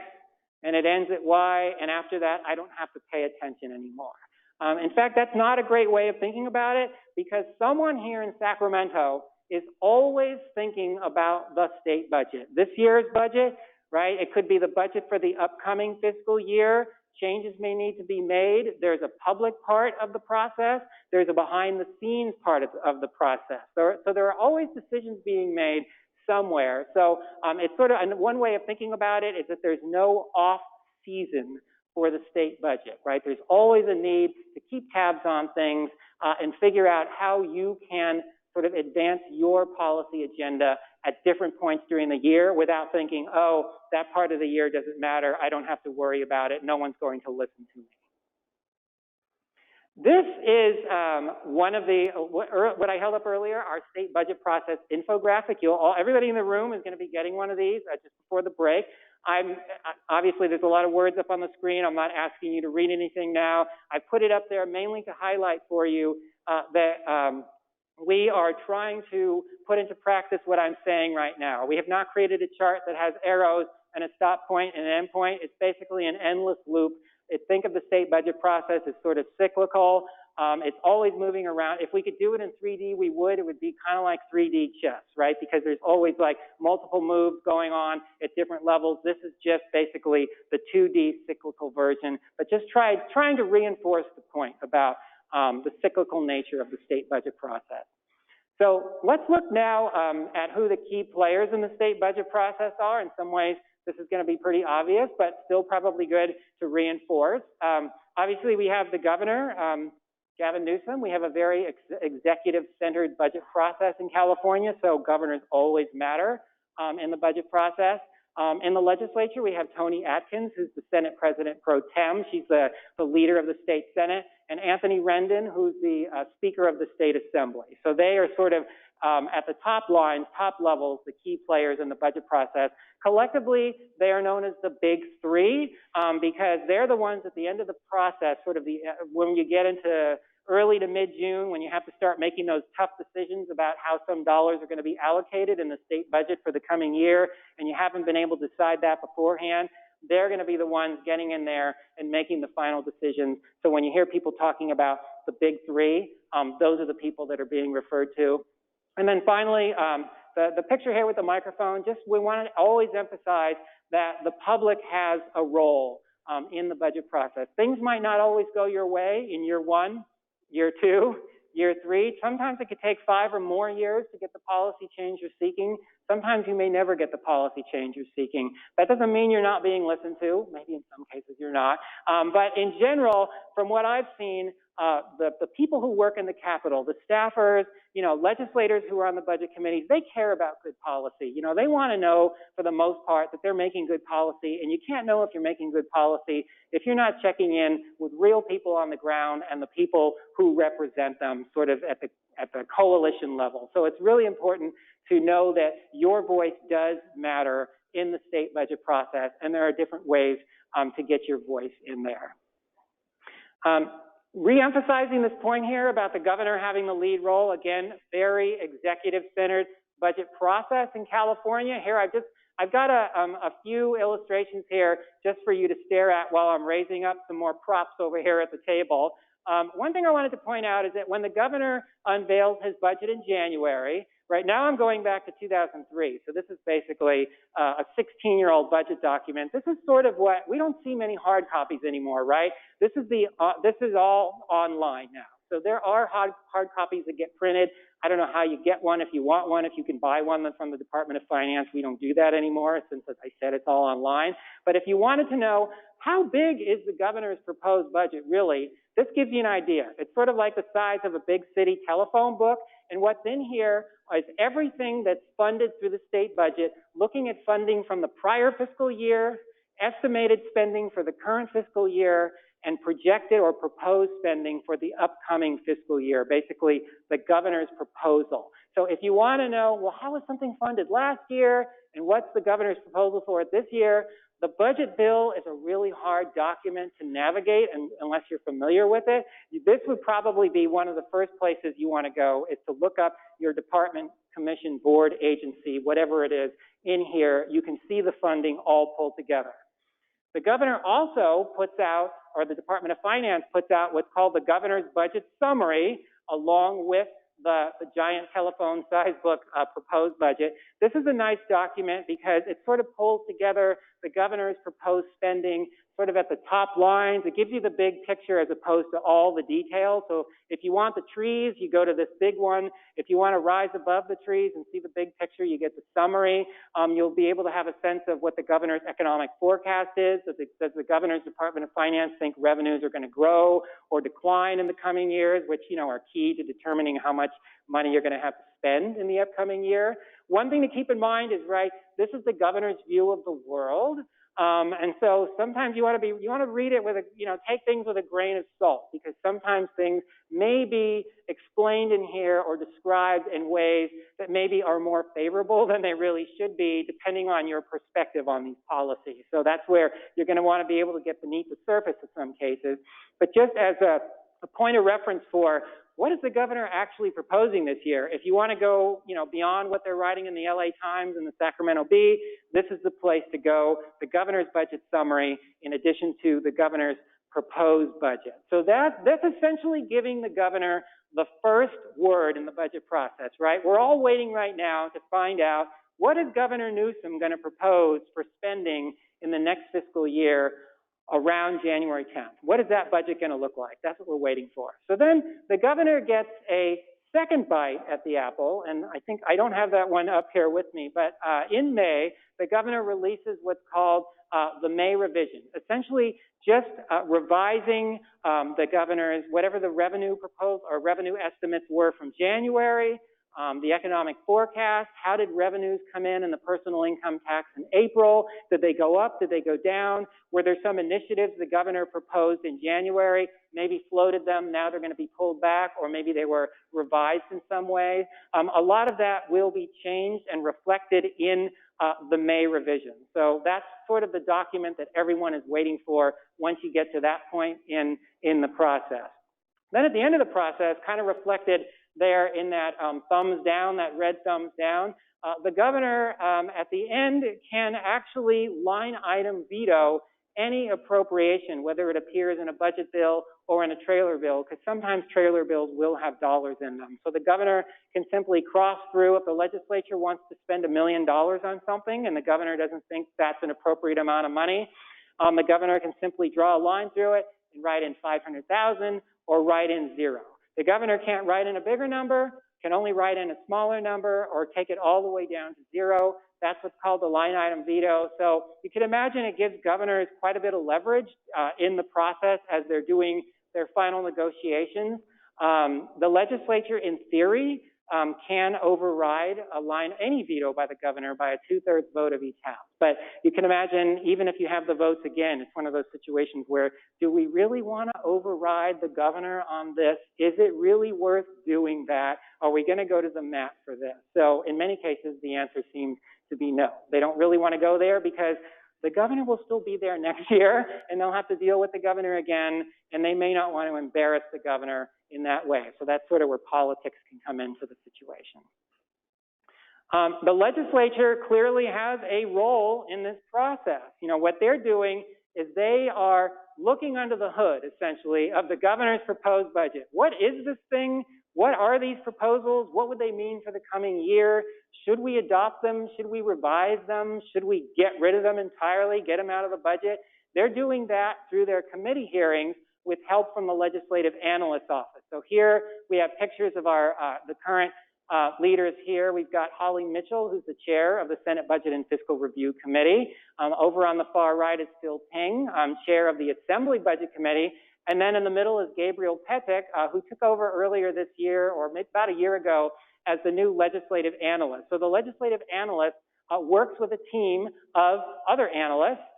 and it ends at Y, and after that, I don't have to pay attention anymore. In fact, that's not a great way of thinking about it, because someone here in Sacramento is always thinking about the state budget. This year's budget, right? It could be the budget for the upcoming fiscal year. Changes may need to be made. There's a public part of the process. There's a behind-the-scenes part of the process. So there are always decisions being made somewhere. So it's sort of, and one way of thinking about it is that there's no off-season for the state budget, right? There's always a need to keep tabs on things and figure out how you can sort of advance your policy agenda at different points during the year without thinking, oh, that part of the year doesn't matter, I don't have to worry about it, no one's going to listen to me. This is one of the, what I held up earlier, our state budget process infographic. Everybody in the room is going to be getting one of these just before the break. Obviously, there's a lot of words up on the screen. I'm not asking you to read anything now. I put it up there mainly to highlight for you that we are trying to put into practice what I'm saying right now. We have not created a chart that has arrows and a stop point and an end point. It's basically an endless loop. Think of the state budget process as sort of cyclical. It's always moving around. If we could do it in 3D, we would. It would be kind of like 3D chess, right? Because there's always like multiple moves going on at different levels. This is just basically the 2D cyclical version, but just trying to reinforce the point about the cyclical nature of the state budget process. So let's look now at who the key players in the state budget process are. In some ways, this is going to be pretty obvious, but still probably good to reinforce. Obviously, we have the governor, Gavin Newsom. We have a very executive-centered budget process in California, so governors always matter in the budget process. In the legislature, we have Toni Atkins, who's the Senate President pro tem. She's the leader of the state Senate, and Anthony Rendon, who's the Speaker of the State Assembly. So they are sort of at the top lines, top levels, the key players in the budget process. Collectively, they are known as the Big Three because they're the ones at the end of the process, sort of when you get into early to mid-June, when you have to start making those tough decisions about how some dollars are going to be allocated in the state budget for the coming year, and you haven't been able to decide that beforehand, they're going to be the ones getting in there and making the final decisions. So when you hear people talking about the Big Three, those are the people that are being referred to. And then finally, the picture here with the microphone, we want to always emphasize that the public has a role in the budget process. Things might not always go your way in year 1, year 2, year 3. Sometimes it could take 5 or more years to get the policy change you're seeking. Sometimes you may never get the policy change you're seeking. That doesn't mean you're not being listened to. Maybe in some cases you're not. But in general, from what I've seen, the people who work in the Capitol, the staffers, legislators who are on the budget committees, they care about good policy. They want to know, for the most part, that they're making good policy. And you can't know if you're making good policy if you're not checking in with real people on the ground and the people who represent them, sort of at the coalition level. So it's really important to know that your voice does matter in the state budget process, and there are different ways to get your voice in there. Re-emphasizing this point here about the governor having the lead role, again, very executive-centered budget process in California. Here, I've got a few illustrations here just for you to stare at while I'm raising up some more props over here at the table. One thing I wanted to point out is that when the governor unveils his budget in January, Right now I'm going back to 2003. So this is basically a 16-year-old budget document. This is sort of what, we don't see many hard copies anymore, right? This is all online now. So there are hard copies that get printed. I don't know how you get one if you want one, if you can buy one from the Department of Finance. We don't do that anymore since, as I said, it's all online. But if you wanted to know how big is the governor's proposed budget really, this gives you an idea. It's sort of like the size of a big city telephone book. And what's in here is everything that's funded through the state budget, looking at funding from the prior fiscal year, estimated spending for the current fiscal year, and projected or proposed spending for the upcoming fiscal year, basically the governor's proposal. So if you want to know, well, how was something funded last year and what's the governor's proposal for it this year, the budget bill is a really hard document to navigate unless you're familiar with it. This would probably be one of the first places you want to go, is to look up your department, commission, board, agency, whatever it is in here. You can see the funding all pulled together. The governor also puts out, or the Department of Finance puts out, what's called the governor's budget summary, along with the giant telephone-sized book proposed budget. This is a nice document because it sort of pulls together the governor's proposed spending sort of at the top lines. It gives you the big picture as opposed to all the details. So if you want the trees, you go to this big one. If you want to rise above the trees and see the big picture, you get the summary. You'll be able to have a sense of what the governor's economic forecast is. Does the governor's Department of Finance think revenues are going to grow or decline in the coming years, which, you know, are key to determining how much money you're going to have to spend in the upcoming year. One thing to keep in mind is, right, this is the governor's view of the world. And so sometimes you want to read it with take things with a grain of salt, because sometimes things may be explained in here or described in ways that maybe are more favorable than they really should be, depending on your perspective on these policies. So that's where you're going to want to be able to get beneath the surface in some cases. But just as a point of reference for what is the governor actually proposing this year? If you want to go, beyond what they're writing in the LA Times and the Sacramento Bee, this is the place to go. The governor's budget summary, in addition to the governor's proposed budget. So that's essentially giving the governor the first word in the budget process, right? We're all waiting right now to find out, what is Governor Newsom going to propose for spending in the next fiscal year around January 10th. What is that budget going to look like? That's what we're waiting for. So then the governor gets a second bite at the apple, and I think I don't have that one up here with me, but in May, the governor releases what's called the May revision, essentially just revising the governor's, whatever the revenue proposal or revenue estimates were from January, the economic forecast, how did revenues come in the personal income tax in April? Did they go up? Did they go down? Were there some initiatives the governor proposed in January, maybe floated them, now they're going to be pulled back, or maybe they were revised in some way? A lot of that will be changed and reflected in the May revision. So that's sort of the document that everyone is waiting for once you get to that point in the process. Then at the end of the process, kind of reflected there in that thumbs down, that red thumbs down, the governor at the end can actually line item veto any appropriation, whether it appears in a budget bill or in a trailer bill, because sometimes trailer bills will have dollars in them. So the governor can simply cross through. If the legislature wants to spend $1 million on something and the governor doesn't think that's an appropriate amount of money, the governor can simply draw a line through it and write in $500,000 or write in 0. The governor can't write in a bigger number, can only write in a smaller number, or take it all the way down to 0. That's what's called the line item veto. So you can imagine it gives governors quite a bit of leverage in the process as they're doing their final negotiations. The legislature, in theory, can override any veto by the governor by a 2/3 vote of each house. But you can imagine, even if you have the votes again, it's one of those situations where, do we really want to override the governor on this? Is it really worth doing that? Are we going to go to the mat for this? So in many cases, the answer seems to be no. They don't really want to go there because the governor will still be there next year, and they'll have to deal with the governor again, and they may not want to embarrass the governor in that way. So that's sort of where politics can come into the situation. The legislature clearly has a role in this process. What they're doing is they are looking under the hood, essentially, of the governor's proposed budget. What is this thing? what are these proposals? What would they mean for the coming year? Should we adopt them? Should we revise them? Should we get rid of them entirely, get them out of the budget? They're doing that through their committee hearings with help from the Legislative Analyst's office. So here we have pictures of our the current leaders here. We've got Holly Mitchell, who's the chair of the Senate Budget and Fiscal Review Committee. Over on the far right is Phil Ping, chair of the Assembly Budget Committee. And then in the middle is Gabriel Petek, who took over earlier this year, or maybe about a year ago, as the new legislative analyst. So the legislative analyst works with a team of other analysts,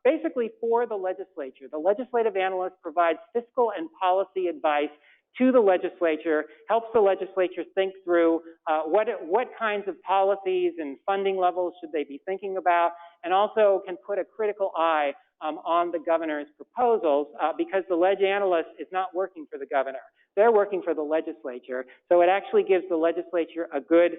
basically for the legislature. The legislative analyst provides fiscal and policy advice to the legislature, helps the legislature think through what kinds of policies and funding levels should they be thinking about, and also can put a critical eye on the governor's proposals because the leg analyst is not working for the governor. They're working for the legislature. So it actually gives the legislature a good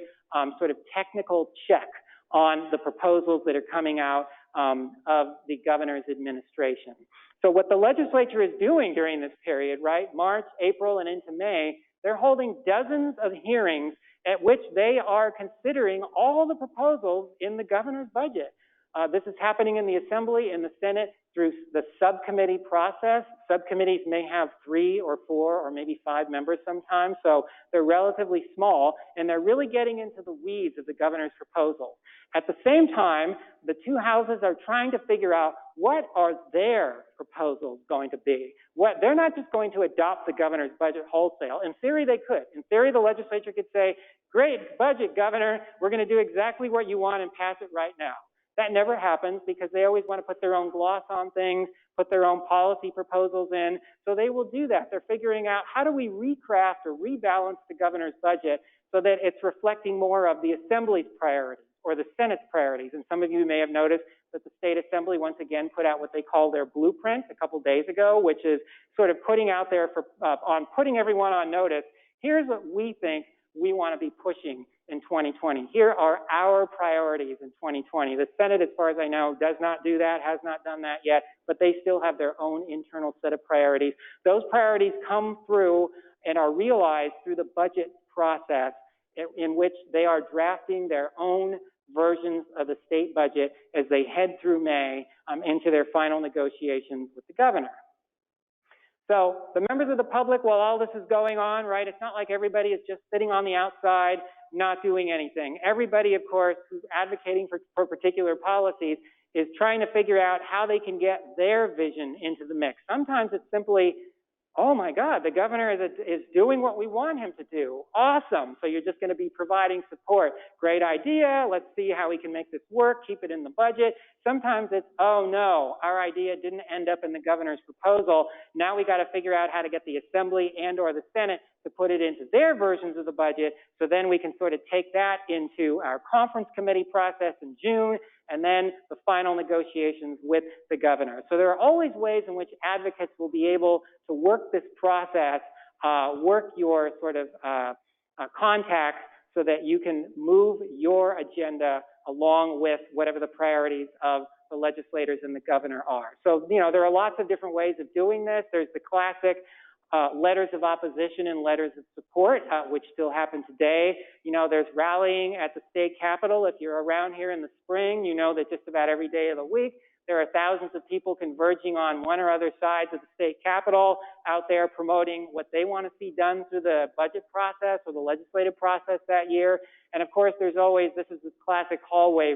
sort of technical check on the proposals that are coming out of the governor's administration. So what the legislature is doing during this period, right, March, April, and into May, they're holding dozens of hearings at which they are considering all the proposals in the governor's budget. This is happening in the Assembly, in the Senate, through the subcommittee process. Subcommittees may have 3 or 4 or maybe 5 members sometimes, so they're relatively small, and they're really getting into the weeds of the governor's proposal. At the same time, the two houses are trying to figure out what are their proposals going to be. They're not just going to adopt the governor's budget wholesale. In theory, they could. In theory, the legislature could say, great budget, governor, we're going to do exactly what you want and pass it right now. That never happens because they always want to put their own gloss on things, put their own policy proposals in. So they will do that. They're figuring out how do we recraft or rebalance the governor's budget so that it's reflecting more of the Assembly's priorities or the Senate's priorities. And some of you may have noticed that the State Assembly once again put out what they call their blueprint a couple days ago, which is sort of putting out there on putting everyone on notice. Here's what we think we want to be pushing in 2020. Here are our priorities in 2020. The Senate, as far as I know, does not do that, has not done that yet, but they still have their own internal set of priorities. Those priorities come through and are realized through the budget process in which they are drafting their own versions of the state budget as they head through May into their final negotiations with the governor. So the members of the public, while all this is going on, right, it's not like everybody is just sitting on the outside, not doing anything. Everybody, of course, who's advocating for particular policies is trying to figure out how they can get their vision into the mix. Sometimes it's simply, oh my God, the governor is doing what we want him to do. Awesome. So you're just going to be providing support. Great idea. Let's see how we can make this work, keep it in the budget. Sometimes it's, oh no, our idea didn't end up in the governor's proposal. Now we got to figure out how to get the Assembly and or the Senate to put it into their versions of the budget. So then we can sort of take that into our conference committee process in June, and then the final negotiations with the governor. So there are always ways in which advocates will be able to work this process, work your sort of contacts so that you can move your agenda along with whatever the priorities of the legislators and the governor are. So, you know, there are lots of different ways of doing this. There's the classic letters of opposition and letters of support, which still happen today. You know, there's rallying at the state capitol. If you're around here in the spring, you know that just about every day of the week, there are thousands of people converging on one or other sides of the state capitol out there promoting what they want to see done through the budget process or the legislative process that year. And of course, there's always, this is this classic hallway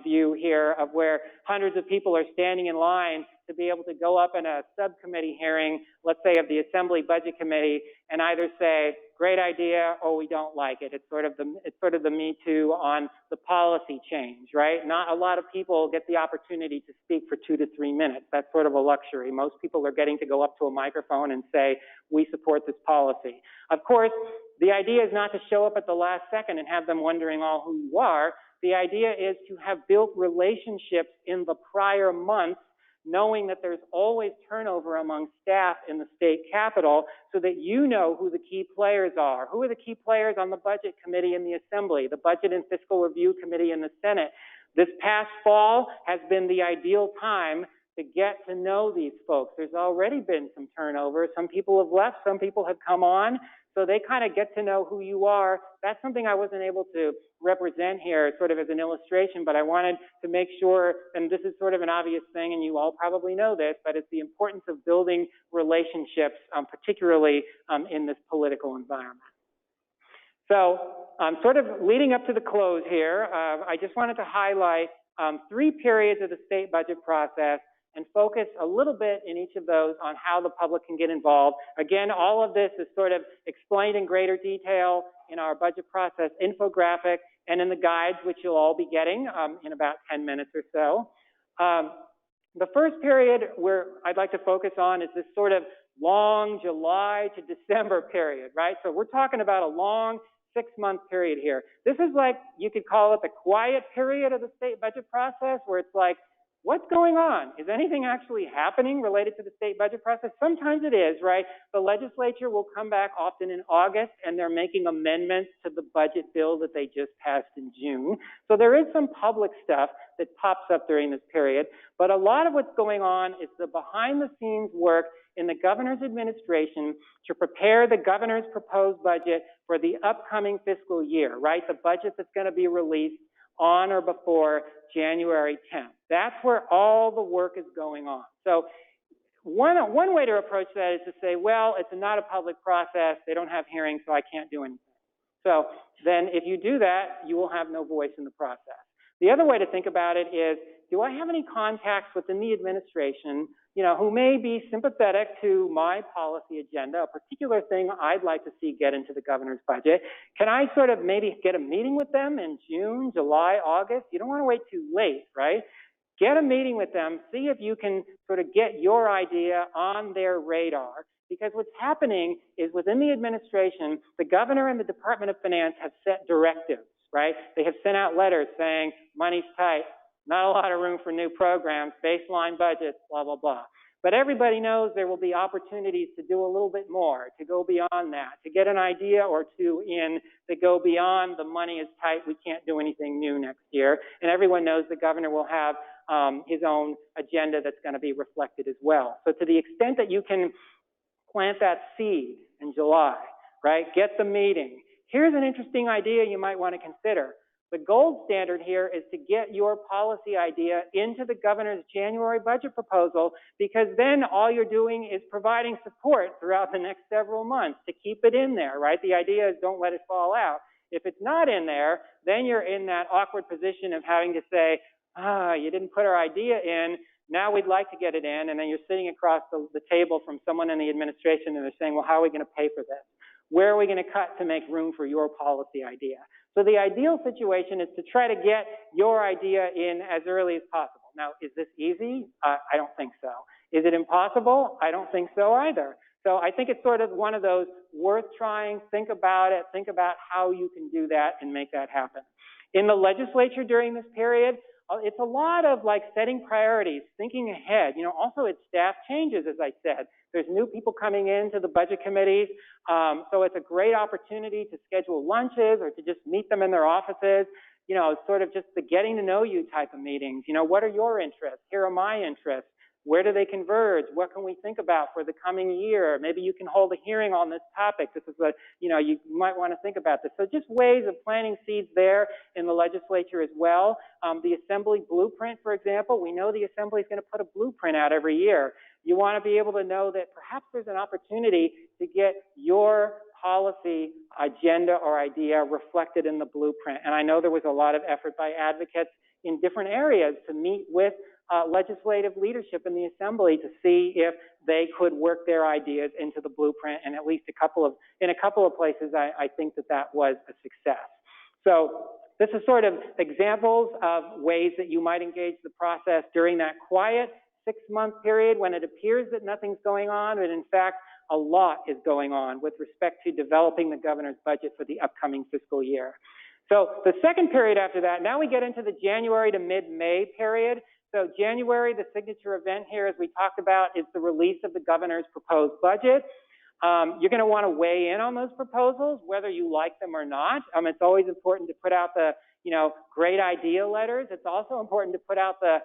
view here of where hundreds of people are standing in line to be able to go up in a subcommittee hearing, let's say of the Assembly Budget Committee, and either say, great idea, or we don't like it. It's sort of the Me Too on the policy change, right? Not a lot of people get the opportunity to speak for 2 to 3 minutes. That's sort of a luxury. Most people are getting to go up to a microphone and say, we support this policy. Of course, the idea is not to show up at the last second and have them wondering all who you are. The idea is to have built relationships in the prior months, knowing that there's always turnover among staff in the state capitol so that you know who the key players are. Who are the key players on the Budget Committee in the Assembly, the Budget and Fiscal Review Committee in the Senate? This past fall has been the ideal time to get to know these folks. There's already been some turnover. Some people have left, some people have come on, so they kind of get to know who you are. That's something I wasn't able to represent here sort of as an illustration, but I wanted to make sure, and this is sort of an obvious thing, and you all probably know this, but it's the importance of building relationships, particularly in this political environment. So sort of leading up to the close here, I just wanted to highlight 3 periods of the state budget process and focus a little bit in each of those on how the public can get involved. Again, all of this is sort of explained in greater detail in our budget process infographic and in the guides, which you'll all be getting in about 10 minutes or so. The first period where I'd like to focus on is this sort of long July to December period, right? So we're talking about a long 6-month period here. This is like, you could call it the quiet period of the state budget process, where it's like, what's going on? Is anything actually happening related to the state budget process? Sometimes it is, right? The legislature will come back often in August, and they're making amendments to the budget bill that they just passed in June. So there is some public stuff that pops up during this period, but a lot of what's going on is the behind-the-scenes work in the governor's administration to prepare the governor's proposed budget for the upcoming fiscal year, right? The budget that's going to be released on or before January 10th. That's where all the work is going on. So one way to approach that is to say, well, it's not a public process, they don't have hearings, so I can't do anything. So then if you do that, you will have no voice in the process. The other way to think about it is, do I have any contacts within the administration, who may be sympathetic to my policy agenda, a particular thing I'd like to see get into the governor's budget? Can I sort of maybe get a meeting with them in June, July, August? You don't want to wait too late, right? Get a meeting with them, see if you can sort of get your idea on their radar. Because what's happening is within the administration, the governor and the Department of Finance have set directives, right? They have sent out letters saying, money's tight, not a lot of room for new programs, baseline budgets, blah, blah, blah. But everybody knows there will be opportunities to do a little bit more, to go beyond that, to get an idea or two in that go beyond the money is tight, we can't do anything new next year. And everyone knows the governor will have his own agenda that's going to be reflected as well. So to the extent that you can plant that seed in July, right, get the meeting. Here's an interesting idea you might want to consider. The gold standard here is to get your policy idea into the governor's January budget proposal, because then all you're doing is providing support throughout the next several months to keep it in there, right? The idea is don't let it fall out. If it's not in there, then you're in that awkward position of having to say, you didn't put our idea in, now we'd like to get it in, and then you're sitting across the table from someone in the administration and they're saying, well, how are we going to pay for this? Where are we going to cut to make room for your policy idea? So the ideal situation is to try to get your idea in as early as possible. Now, is this easy? I don't think so. Is it impossible? I don't think so either. So I think it's sort of one of those worth trying, think about it, think about how you can do that and make that happen. In the legislature during this period, it's a lot of like setting priorities, thinking ahead. Also it's staff changes, as I said. There's new people coming into the budget committees. So it's a great opportunity to schedule lunches or to just meet them in their offices. It's sort of just the getting to know you type of meetings. What are your interests? Here are my interests. Where do they converge? What can we think about for the coming year? Maybe you can hold a hearing on this topic. This is you might want to think about this. So just ways of planting seeds there in the legislature as well. The assembly blueprint, for example, we know the assembly is going to put a blueprint out every year. You want to be able to know that perhaps there's an opportunity to get your policy agenda or idea reflected in the blueprint. And I know there was a lot of effort by advocates in different areas to meet with legislative leadership in the assembly to see if they could work their ideas into the blueprint, and at least in a couple of places I think that was a success. So this is sort of examples of ways that you might engage the process during that quiet 6-month period when it appears that nothing's going on, but in fact a lot is going on with respect to developing the governor's budget for the upcoming fiscal year. So the second period after that, now we get into the January to mid-May period. So January, the signature event here, as we talked about, is the release of the governor's proposed budget. You're going to want to weigh in on those proposals, whether you like them or not. It's always important to put out the, great idea letters. It's also important to put out the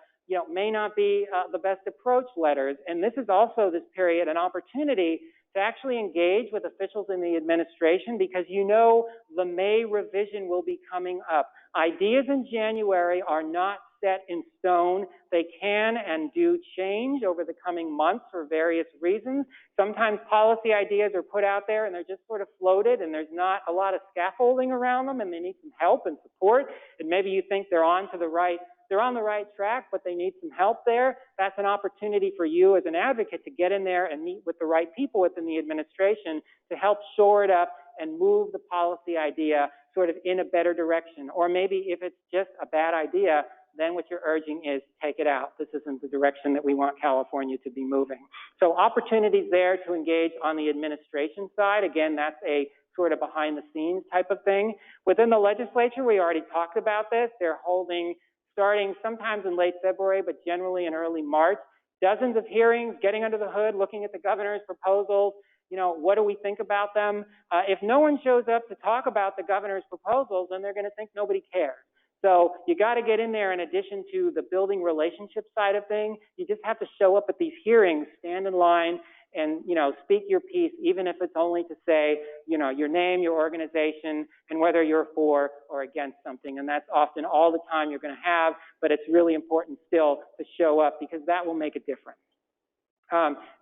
may not be the best approach letters. And this is also, this period, an opportunity to actually engage with officials in the administration, because the May revision will be coming up. Ideas in January are not set in stone. They can and do change over the coming months for various reasons. Sometimes policy ideas are put out there and they're just sort of floated, and there's not a lot of scaffolding around them, and they need some help and support. And maybe you think they're on the right track, but they need some help there. That's an opportunity for you as an advocate to get in there and meet with the right people within the administration to help shore it up and move the policy idea sort of in a better direction. Or maybe if it's just a bad idea, then what you're urging is take it out. This isn't the direction that we want California to be moving. So opportunities there to engage on the administration side. Again, that's a sort of behind the scenes type of thing. Within the legislature, we already talked about this. They're holding, starting sometimes in late February, but generally in early March, dozens of hearings, getting under the hood, looking at the governor's proposals. What do we think about them? If no one shows up to talk about the governor's proposals, then they're going to think nobody cares. So you got to get in there. In addition to the building relationship side of things, you just have to show up at these hearings, stand in line, and speak your piece, even if it's only to say your name, your organization, and whether you're for or against something. And that's often all the time you're going to have, but it's really important still to show up, because that will make a difference.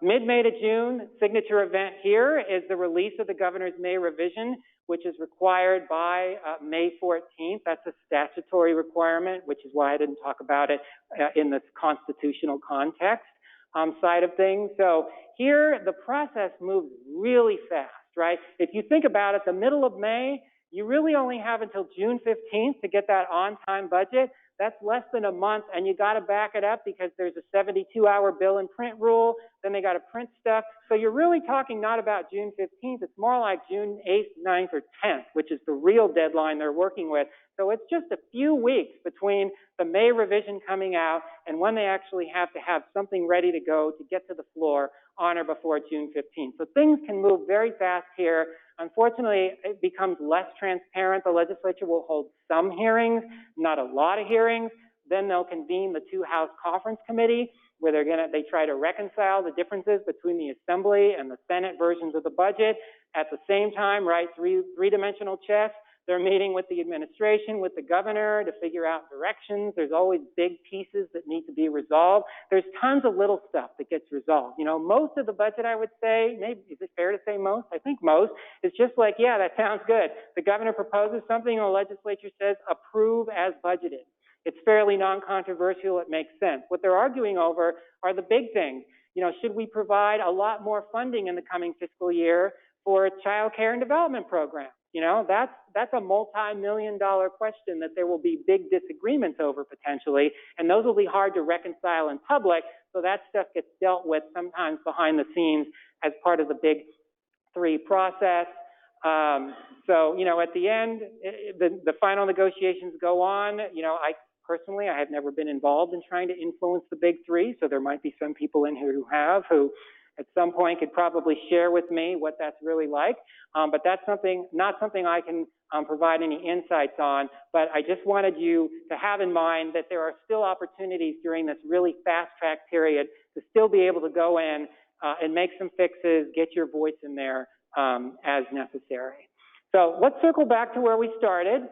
Mid-May to June, signature event here is the release of the governor's May revision, which is required by May 14th. That's a statutory requirement, which is why I didn't talk about it in this constitutional context side of things. So here, the process moves really fast, right? If you think about it, the middle of May, you really only have until June 15th to get that on-time budget. That's less than a month, and you got to back it up because there's a 72-hour bill and print rule. Then they got to print stuff. So you're really talking not about June 15th. It's more like June 8th, 9th, or 10th, which is the real deadline they're working with. So it's just a few weeks between the May revision coming out and when they actually have to have something ready to go to get to the floor on or before June 15th. So things can move very fast here. Unfortunately, it becomes less transparent. The legislature will hold some hearings, not a lot of hearings. Then they'll convene the two-house conference committee where they try to reconcile the differences between the Assembly and the Senate versions of the budget. At the same time, right, three-dimensional chess, they're meeting with the administration, with the governor to figure out directions. There's always big pieces that need to be resolved. There's tons of little stuff that gets resolved. Most of the budget, I would say, maybe, is it fair to say most? I think most. It's just like, yeah, that sounds good. The governor proposes something and the legislature says approve as budgeted. It's fairly non-controversial. It makes sense. What they're arguing over are the big things. Should we provide a lot more funding in the coming fiscal year for child care and development programs? That's a multi-million-dollar question that there will be big disagreements over potentially, and those will be hard to reconcile in public, so that stuff gets dealt with sometimes behind the scenes as part of the big three process. At the end, the final negotiations go on. Personally, I have never been involved in trying to influence the big three, so there might be some people in here who at some point could probably share with me what that's really like. But that's not something I can provide any insights on. But I just wanted you to have in mind that there are still opportunities during this really fast-track period to still be able to go in and make some fixes, get your voice in there as necessary. So let's circle back to where we started.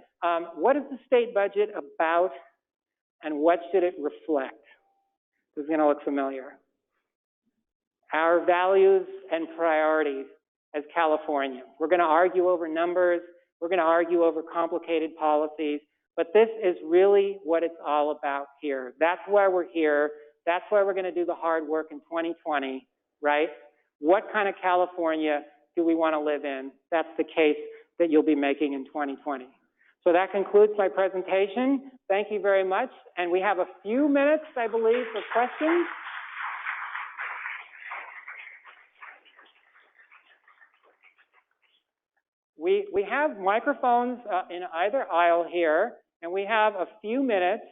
What is the state budget about, and what should it reflect? This is going to look familiar. Our values and priorities as Californians. We're going to argue over numbers. We're going to argue over complicated policies. But this is really what it's all about here. That's why we're here. That's why we're going to do the hard work in 2020, right? What kind of California do we want to live in? That's the case that you'll be making in 2020. So that concludes my presentation. Thank you very much. And we have a few minutes, I believe, for questions. We have microphones in either aisle here, and we have a few minutes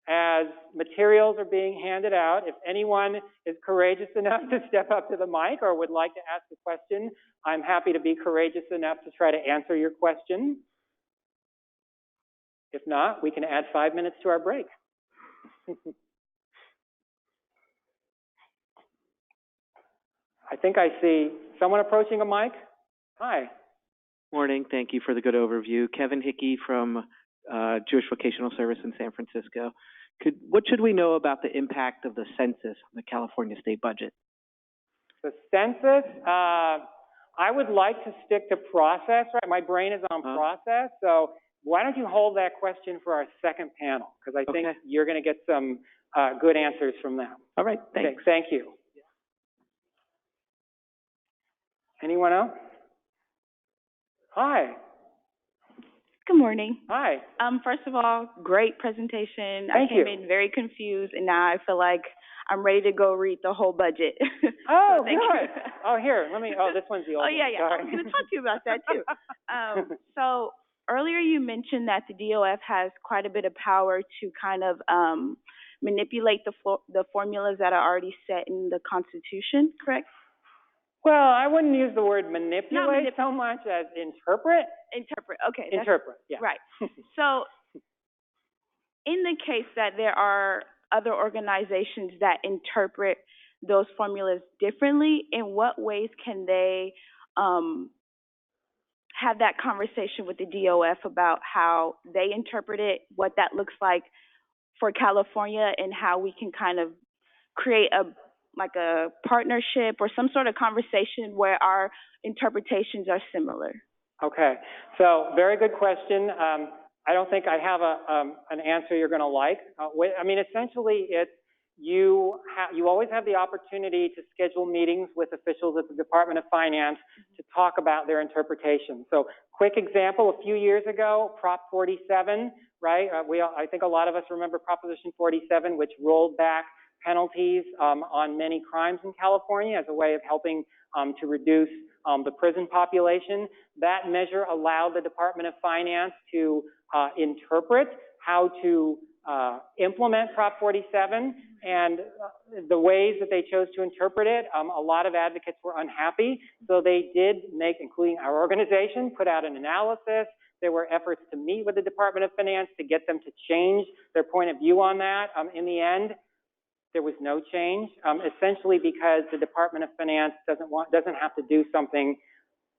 as materials are being handed out. If anyone is courageous enough to step up to the mic or would like to ask a question, I'm happy to be courageous enough to try to answer your question. If not, we can add 5 minutes to our break. I think I see someone approaching a mic. Hi. Morning. Thank you for the good overview. Kevin Hickey from Jewish Vocational Service in San Francisco. What should we know about the impact of the census on the California state budget? The census, I would like to stick to process, right? My brain is on process, so why don't you hold that question for our second panel? Because I think you're going to get some good answers from them. All right, thanks. Okay, thank you. Anyone else? Hi. Good morning. Hi. First of all, great presentation. Thank you. I came in very confused, and now I feel like I'm ready to go read the whole budget. Oh, so thank good. you. Oh, here, this one's the old one. Oh, yeah. Sorry. I was going to talk to you about that, too. So earlier you mentioned that the DOF has quite a bit of power to kind of manipulate the formulas that are already set in the Constitution, correct? Well, I wouldn't use the word manipulate so much as interpret. Interpret, okay. Interpret, yeah. Right. So in the case that there are other organizations that interpret those formulas differently, in what ways can they have that conversation with the DOF about how they interpret it, what that looks like for California, and how we can kind of create a partnership or some sort of conversation where our interpretations are similar? Okay, so very good question. I don't think I have an answer you're going to like. Essentially, it's you always have the opportunity to schedule meetings with officials at the Department of Finance to talk about their interpretation. So, quick example: a few years ago, Prop 47, right? I think a lot of us remember Proposition 47, which rolled back penalties on many crimes in California as a way of helping to reduce the prison population. That measure allowed the Department of Finance to interpret how to implement Prop 47, and the ways that they chose to interpret it, a lot of advocates were unhappy, so they did make, including our organization, put out an analysis. There were efforts to meet with the Department of Finance to get them to change their point of view on that. In the end, there was no change, essentially because the Department of Finance doesn't have to do something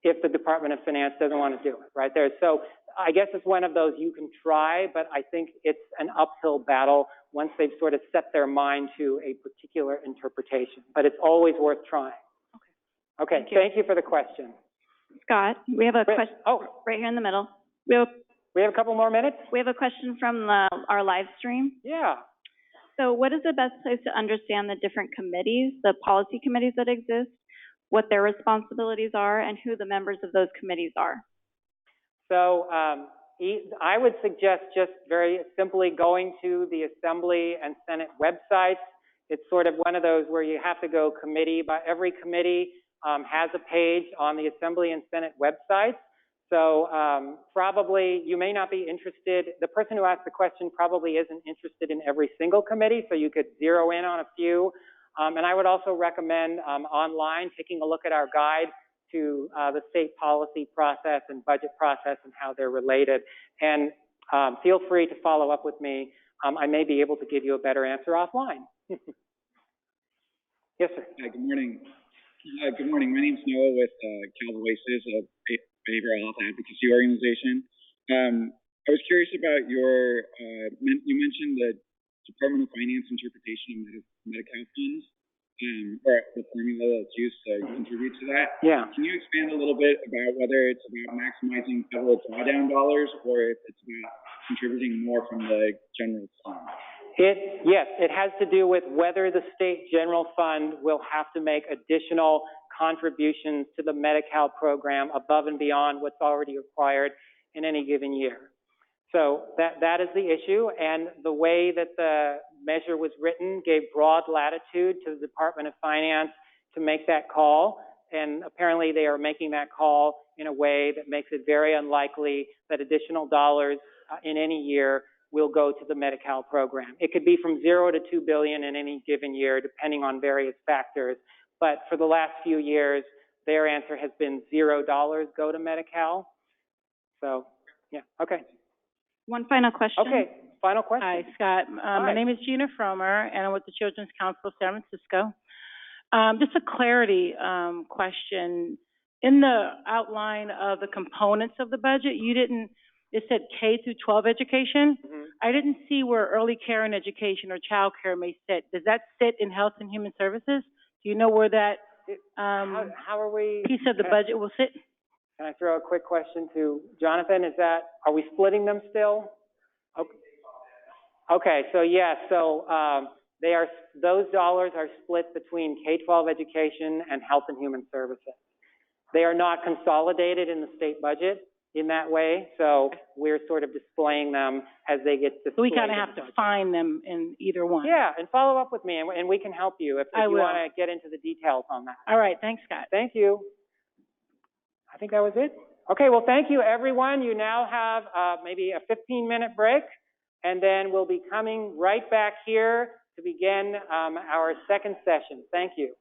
if the Department of Finance doesn't want to do it, right there. So I guess it's one of those you can try, but I think it's an uphill battle once they've sort of set their mind to a particular interpretation. But it's always worth trying. Okay, thank you for the question. Scott, we have a question right here in the middle. We have a couple more minutes? We have a question from our live stream. Yeah. So what is the best place to understand the different committees, the policy committees that exist, what their responsibilities are, and who the members of those committees are? So I would suggest just very simply going to the Assembly and Senate websites. It's sort of one of those where you have to go committee, but every committee has a page on the Assembly and Senate websites. So probably you may not be interested, the person who asked the question probably isn't interested in every single committee, so you could zero in on a few. And I would also recommend online taking a look at our guide to the state policy process and budget process and how they're related. And feel free to follow up with me. I may be able to give you a better answer offline. Yes, sir. Hi, good morning. Good morning. My name's Noah with Cal Voices, a behavioral health advocacy organization. I was curious about your, you mentioned the Department of Finance interpretation of Medi-Cal funds, or the formula that's used to contribute to that. Yeah. Can you expand a little bit about whether it's about maximizing federal drawdown dollars or if it's about contributing more from the general fund? Yes, it has to do with whether the state general fund will have to make additional contributions to the Medi-Cal program above and beyond what's already required in any given year. So that is the issue, and the way that the measure was written gave broad latitude to the Department of Finance to make that call, and apparently they are making that call in a way that makes it very unlikely that additional dollars in any year will go to the Medi-Cal program. It could be from 0 to $2 billion in any given year, depending on various factors. But for the last few years, their answer has been $0 go to Medi-Cal. So, yeah, okay. One final question. Okay, final question. Hi, Scott. My name is Gina Fromer, and I'm with the Children's Council of San Francisco. Just a clarity, question. In the outline of the components of the budget, it said K through 12 education. I didn't see where early care and education or child care may sit. Does that sit in Health and Human Services? Do you know where that, How are we? piece of the budget will sit? Can I throw a quick question to Jonathan? Are we splitting them still? Okay, so yes, those dollars are split between K-12 education and Health and Human Services. They are not consolidated in the state budget in that way, so we're sort of displaying them as they get displayed. So we kind of have to find them in either one. Yeah, and follow up with me, and we can help you if you want to get into the details on that. All right, thanks, Scott. Thank you. I think that was it. Okay, well, thank you, everyone. You now have maybe a 15-minute break, and then we'll be coming right back here to begin our second session. Thank you.